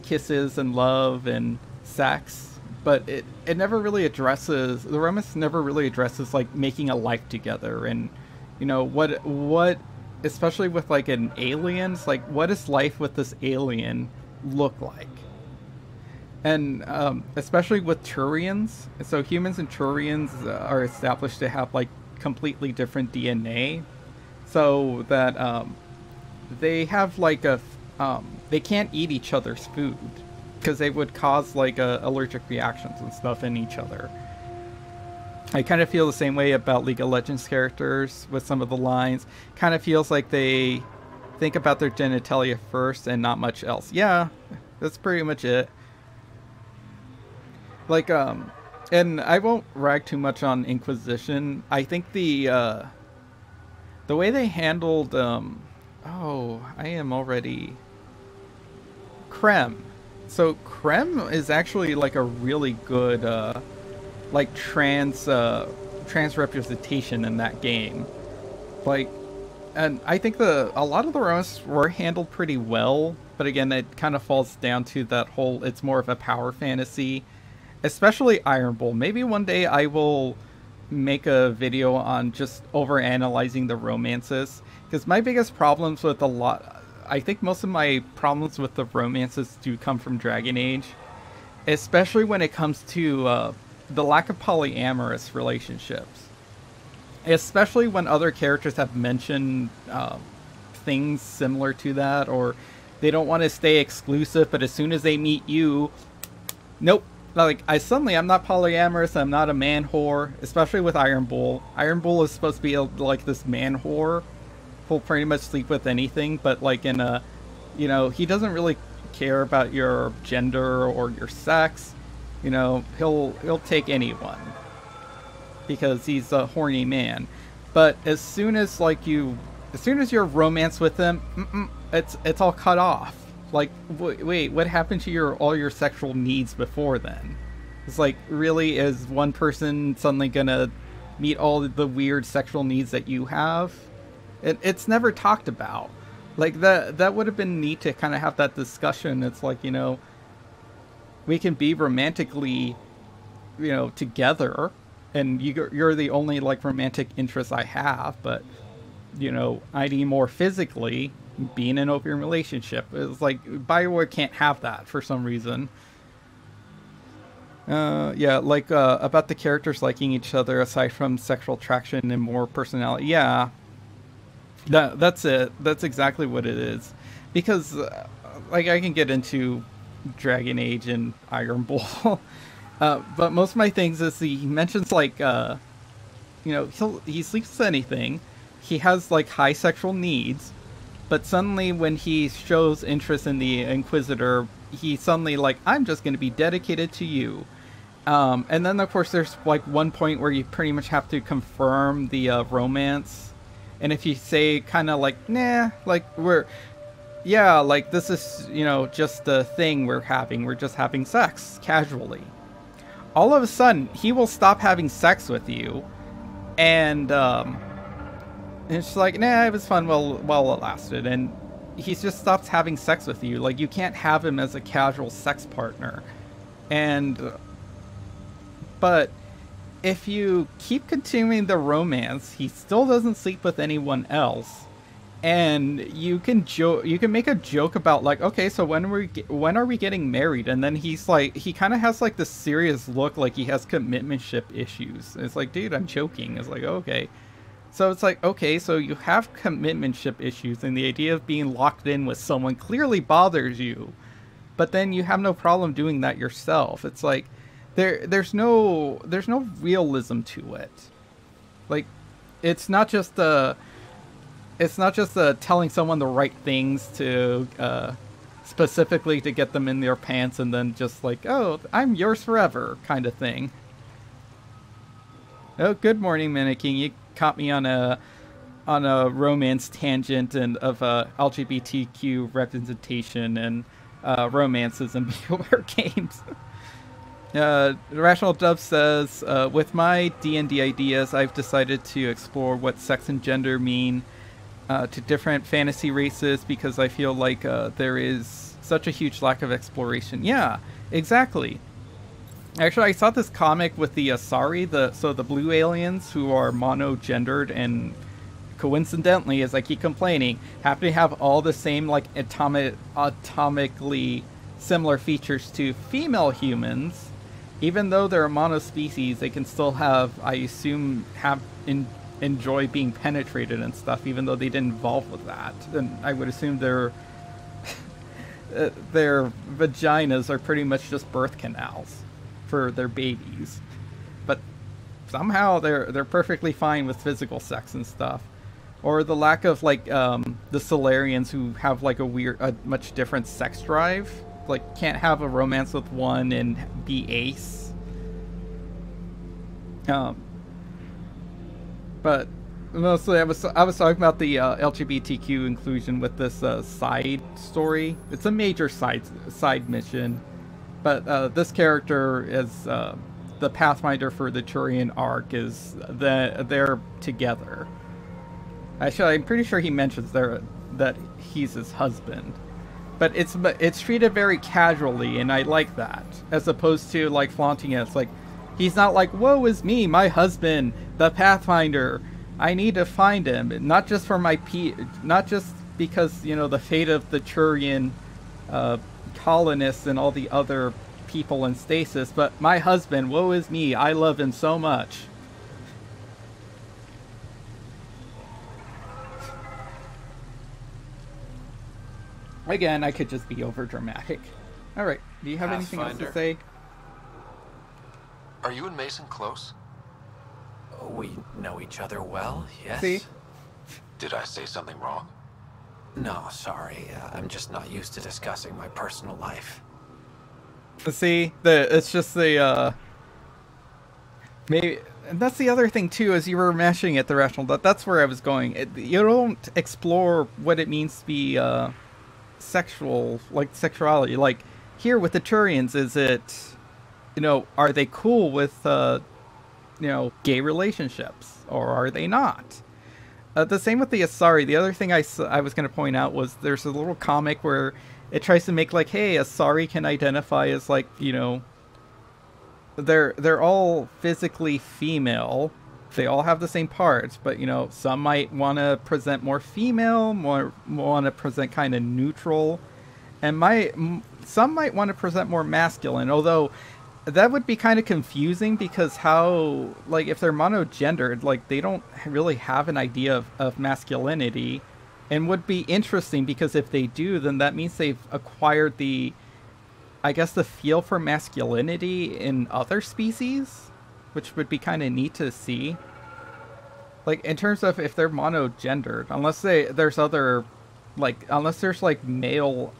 kisses and love and sex, but it never really addresses the romance. Never really addresses like making a life together and what. Especially with like an alien, it's like, what does life with this alien look like? And especially with Turians, so humans and Turians are established to have like completely different DNA, so that they have like they can't eat each other's food because they would cause like allergic reactions and stuff in each other. I kind of feel the same way about League of Legends characters with some of the lines. Kind of feels like they think about their genitalia first and not much else. Yeah, that's pretty much it. Like, and I won't rag too much on Inquisition. I think the way they handled, oh, I am already... Krem. So Krem is actually like a really good, like trans representation in that game. Like, and I think a lot of the romances were handled pretty well, but again, it kind of falls down to that whole, it's more of a power fantasy, especially Iron Bull. Maybe one day I will make a video on just over analyzing the romances, because my biggest problems with I think most of my problems with the romances do come from Dragon Age, especially when it comes to the lack of polyamorous relationships. Especially when other characters have mentioned things similar to that, or they don't want to stay exclusive, but as soon as they meet you, nope. Like, I'm not polyamorous, I'm not a man whore, especially with Iron Bull. Iron Bull is supposed to be like this man whore who'll pretty much sleep with anything, but like in a, he doesn't really care about your gender or your sex. He'll take anyone because he's a horny man. But as soon as you're romance with him, it's all cut off. Like, wait, what happened to all your sexual needs before then? It's like, really, is one person suddenly gonna meet all the weird sexual needs that you have? It's never talked about. Like, that would have been neat to kind of have that discussion. It's like, we can be romantically, together, and you're the only like romantic interest I have, but I need more physically. Being in an open relationship is like BioWare can't have that for some reason. Yeah, like about the characters liking each other aside from sexual attraction and more personality. Yeah, that's it. That's exactly what it is. Because like I can get into Dragon Age and Iron Bull, but most of my things is he mentions like he sleeps with anything. he has like high sexual needs, but suddenly when he shows interest in the Inquisitor, he suddenly like, I'm just going to be dedicated to you. And then of course there's like one point where you pretty much have to confirm the romance, and if you say kind of like, nah, like like this is, you know, just a thing we're just having sex casually, all of a sudden he will stop having sex with you, and it's like, nah, it was fun while it lasted, and he just stops having sex with you. Like, you can't have him as a casual sex partner. But if you keep continuing the romance, he still doesn't sleep with anyone else. And you can make a joke about like, okay, so when are we getting married? And then he's like, he kind of has like this serious look, like he has commitmentship issues. And it's like, dude, I'm joking. It's like, okay. So it's like, okay, so you have commitmentship issues, and the idea of being locked in with someone clearly bothers you, but then you have no problem doing that yourself. It's like, there's no realism to it. Like, it's not just telling someone the right things to specifically to get them in their pants, and then just like, oh, I'm yours forever kind of thing. Oh, good morning, Miniking. You caught me on a romance tangent and of LGBTQ representation and romances in BioWare games. Rational Dove says, with my D&D ideas, I've decided to explore what sex and gender mean to different fantasy races, because I feel like there is such a huge lack of exploration. Yeah, exactly. Actually, I saw this comic with the Asari, the blue aliens who are monogendered, and coincidentally, as I keep complaining, happen to have all the same like atomically similar features to female humans. Even though they're a monospecies, they can still have, I assume, enjoy being penetrated and stuff, even though they didn't evolve with that. And I would assume their vaginas are pretty much just birth canals for their babies. But somehow they're perfectly fine with physical sex and stuff. Or the lack of like the Solarians, who have like a much different sex drive. Like, can't have a romance with one and be ace. But mostly I was talking about the LGBTQ inclusion with this side story. It's a major side mission, but this character is the Pathfinder for the Turian arc. Is they're together. Actually, I'm pretty sure he mentions there that he's his husband. But it's treated very casually, and I like that, as opposed to like flaunting it. It's like, he's not like, woe is me, my husband, the Pathfinder, I need to find him, not just for not just because, you know, the fate of the Turian colonists and all the other people in stasis, but my husband, woe is me, I love him so much. Again, I could just be over dramatic. Alright, do you have anything else to say? Are you and Mason close? We know each other well, yes. See? Did I say something wrong? No, sorry. I'm just not used to discussing my personal life. See, it's just the maybe, and that's the other thing too. As you were mentioning it, the rational, that's where I was going. You don't explore what it means to be sexual, like sexuality. Like here with the Turians, is it, you know, are they cool with you know, gay relationships, or are they not? The same with the Asari. The other thing I was going to point out was there's a little comic where it tries to make like, hey, Asari can identify as like, you know, they're all physically female. They all have the same parts, but, you know, some might want to present more female, more want to present kind of neutral, and some might want to present more masculine, although that would be kind of confusing, because how, like, if they're monogendered, like, they don't really have an idea of masculinity, and would be interesting, because if they do, then that means they've acquired the, I guess, the feel for masculinity in other species, which would be kind of neat to see. like in terms of if they're monogendered, unless there's other, like unless there's like male,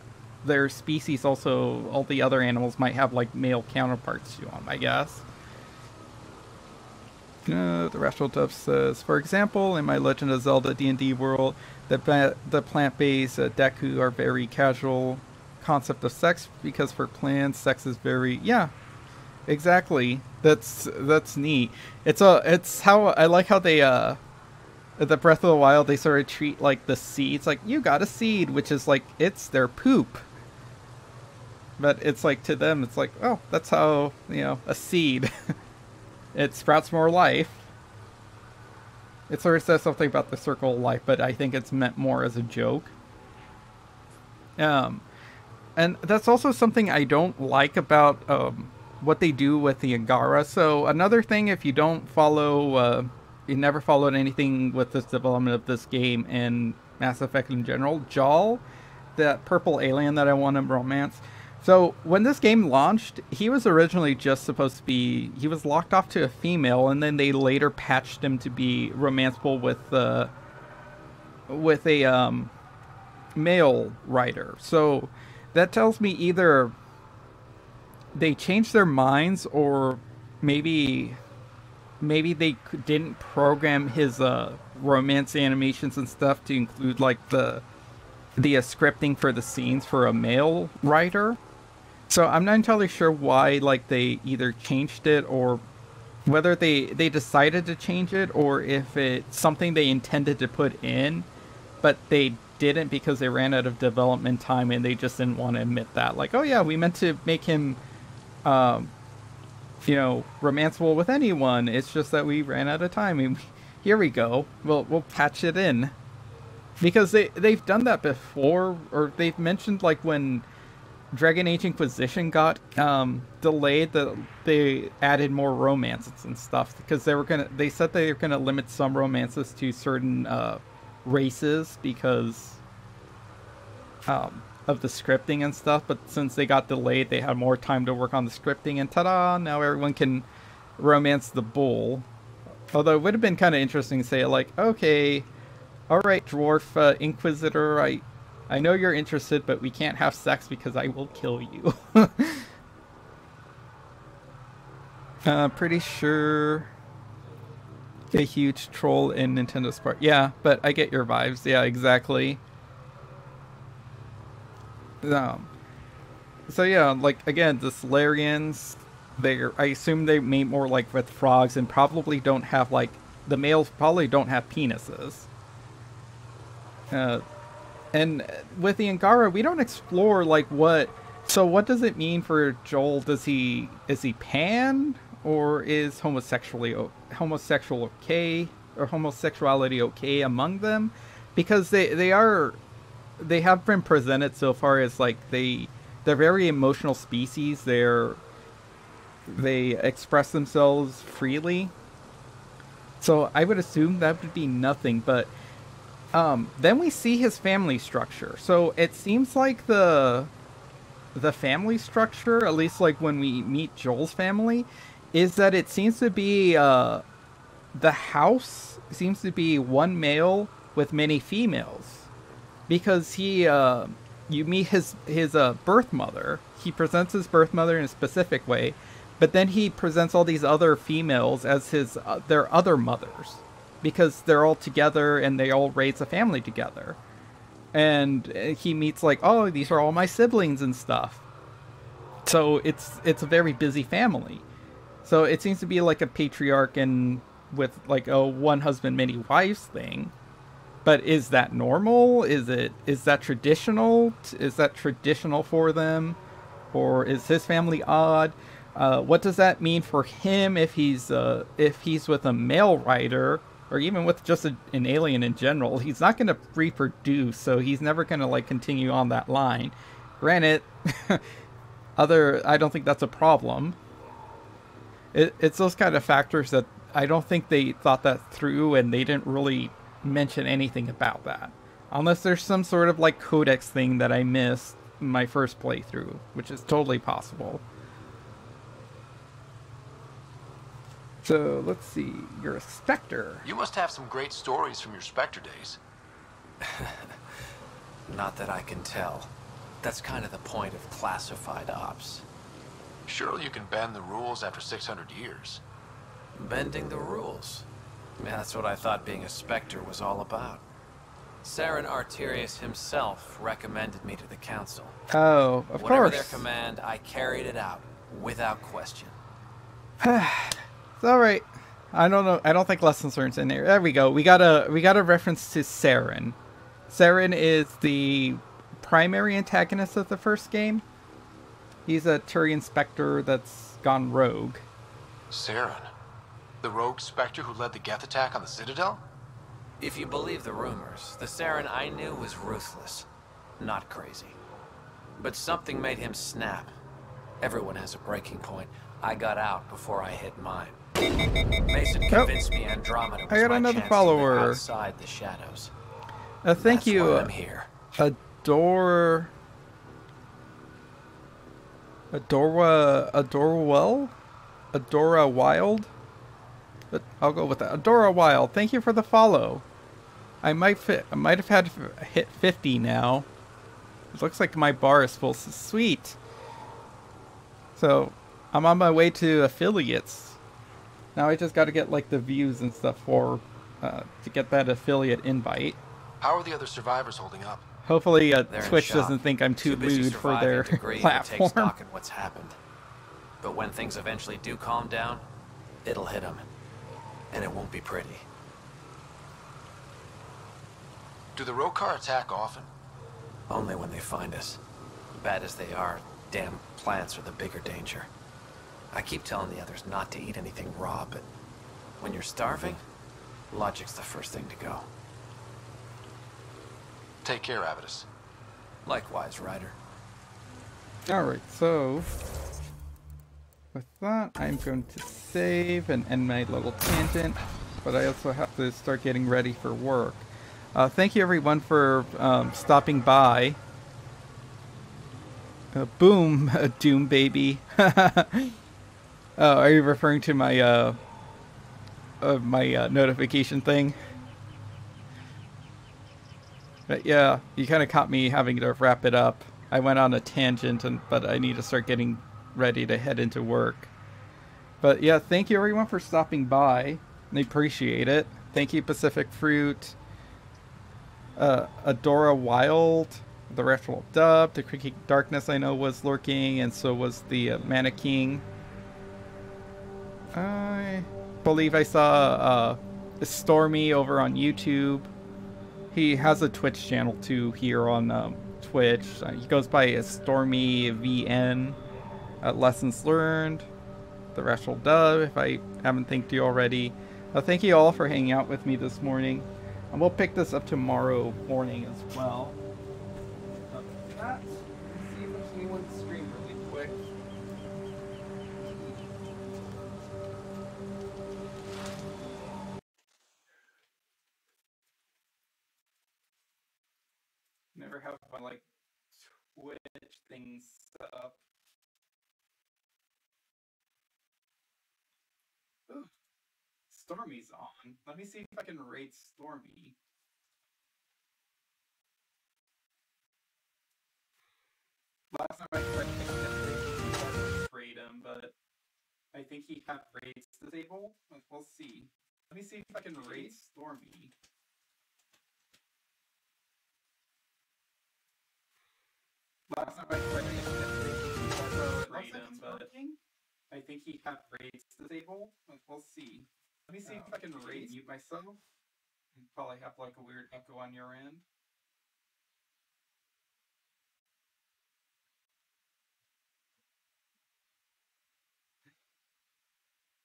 their species also, all the other animals might have like male counterparts to them, I guess. The Rational Dove says, for example, in my Legend of Zelda D&D world, the plant-based Deku are very casual concept of sex, because for plants, sex is very, yeah, exactly. That's neat. It's how I like how they the Breath of the Wild, they sort of treat like the seeds like, you got a seed, which is like, it's their poop. But it's like, to them, it's like, oh, that's how, you know, a seed. It sprouts more life. It sort of says something about the circle of life, but I think it's meant more as a joke. And that's also something I don't like about what they do with the Angara. So another thing, if you don't follow, you never followed anything with this development of this game and Mass Effect in general, Jaal, that purple alien that I want to romance. So when this game launched, he was originally just supposed to be, he was locked off to a female, and then they later patched him to be romanceable with a male writer. So that tells me either they changed their minds, or maybe they didn't program his romance animations and stuff to include like the scripting for the scenes for a male writer. So I'm not entirely sure why like they either changed it, or whether they decided to change it, or if it's something they intended to put in but they didn't because they ran out of development time and they just didn't want to admit that, like, oh yeah, we meant to make him you know, romanceable with anyone, it's just that we ran out of time, and here we go, we'll patch it in. Because they've done that before, or they've mentioned like when Dragon Age Inquisition got delayed, that they added more romances and stuff, because they said they were gonna limit some romances to certain races because of the scripting and stuff. But since they got delayed, they had more time to work on the scripting, and ta-da! Now everyone can romance the bull. Although it would have been kind of interesting to say like, okay, all right, dwarf Inquisitor, I know you're interested, but we can't have sex because I will kill you. Pretty sure a huge troll in Nintendo's part. Yeah, but I get your vibes. Yeah, exactly. So yeah, like again, the Solarians, I assume they mate more like with frogs, and probably don't have like, the males probably don't have penises. And with the Angara, we don't explore like what does it mean for Joel? Is he pan, or is homosexual okay, or homosexuality okay among them? Because they have been presented so far as like they're very emotional species. They express themselves freely. So I would assume that would be nothing, but then we see his family structure. So it seems like the family structure, at least like when we meet Joel's family, is that it seems to be the house seems to be one male with many females, because you meet his birth mother. He presents his birth mother in a specific way, but then he presents all these other females as their other mothers, because they're all together and they all raise a family together. And he meets like, oh, these are all my siblings and stuff. So it's a very busy family. So it seems to be like a patriarch and with like a one husband, many wives thing. But is that normal? Is that traditional? Is that traditional for them? Or is his family odd? What does that mean for him if he's with a male writer, or even with just an alien in general? He's not going to reproduce, so he's never going to like continue on that line. Granted, I don't think that's a problem. It's those kind of factors that I don't think they thought that through, and they didn't really mention anything about that. Unless there's some sort of like codex thing that I missed in my first playthrough, which is totally possible. So let's see. You're a Spectre. You must have some great stories from your Spectre days. Not that I can tell. That's kind of the point of classified ops. Surely you can bend the rules after 600 years. Bending the rules. Yeah, that's what I thought being a Spectre was all about. Saren Arterius himself recommended me to the Council. Oh, of Whatever course. their command, I carried it out, without question. It's alright. I don't know. I don't think lessons learned's in there. There we go. We got a reference to Saren. Saren is the primary antagonist of the first game. He's a Turian Spectre that's gone rogue. Saren? The rogue Spectre who led the Geth attack on the Citadel? If you believe the rumors, the Saren I knew was ruthless, not crazy. But something made him snap. Everyone has a breaking point. I got out before I hit mine. Mason convinced me Andromeda was I got my another chance follower. to live outside the shadows. Thank That's you, why I'm here. Adora Wild? But I'll go with that. Adora Wild, thank you for the follow. I might have had hit 50 now. It looks like my bar is full. Sweet. So, I'm on my way to affiliates. Now I just got to get like the views and stuff for to get that affiliate invite. How are the other survivors holding up? Hopefully They're in Twitch shock. doesn't think I'm too busy lewd for surviving their to grieve and platform. take stock in what's happened. But when things eventually do calm down, it'll hit them. And it won't be pretty. Do the Rokar attack often? Only when they find us. Bad as they are, damn plants are the bigger danger. I keep telling the others not to eat anything raw, but when you're starving, logic's the first thing to go. Take care, Avidus. Likewise, Ryder. Alright, so with that, I'm going to save and end my little tangent, but I also have to start getting ready for work. Thank you everyone for stopping by. Boom, Doom baby. Are you referring to my notification thing? But yeah, you kind of caught me having to wrap it up. I went on a tangent, but I need to start getting ready to head into work. But yeah, thank you everyone for stopping by. I appreciate it. Thank you Pacific Fruit, Adora Wild, the Retro Dub, the Creaky Darkness I know was lurking, and so was the Mana King. I believe I saw Stormy over on YouTube. He has a Twitch channel too here on Twitch. He goes by Stormy VN. Lessons Learned, the Retro Dub, if I haven't thanked you already. Thank you all for hanging out with me this morning. And we'll pick this up tomorrow morning as well. Let's see if there's anyone's stream really quick. Never have my like Twitch things set up. Ooh, Stormy's on. Let me see if I can rate Stormy. Last time I tried to rate him, but I think he had rates disabled. We'll see. Let me see if I can rate Stormy. Last time I tried to rate him, but I think he had rates disabled. We'll see. Let me see if I can mute myself. You probably have like a weird echo on your end.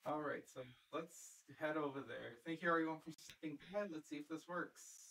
Alright, so let's head over there. Thank you everyone for sticking by. Let's see if this works.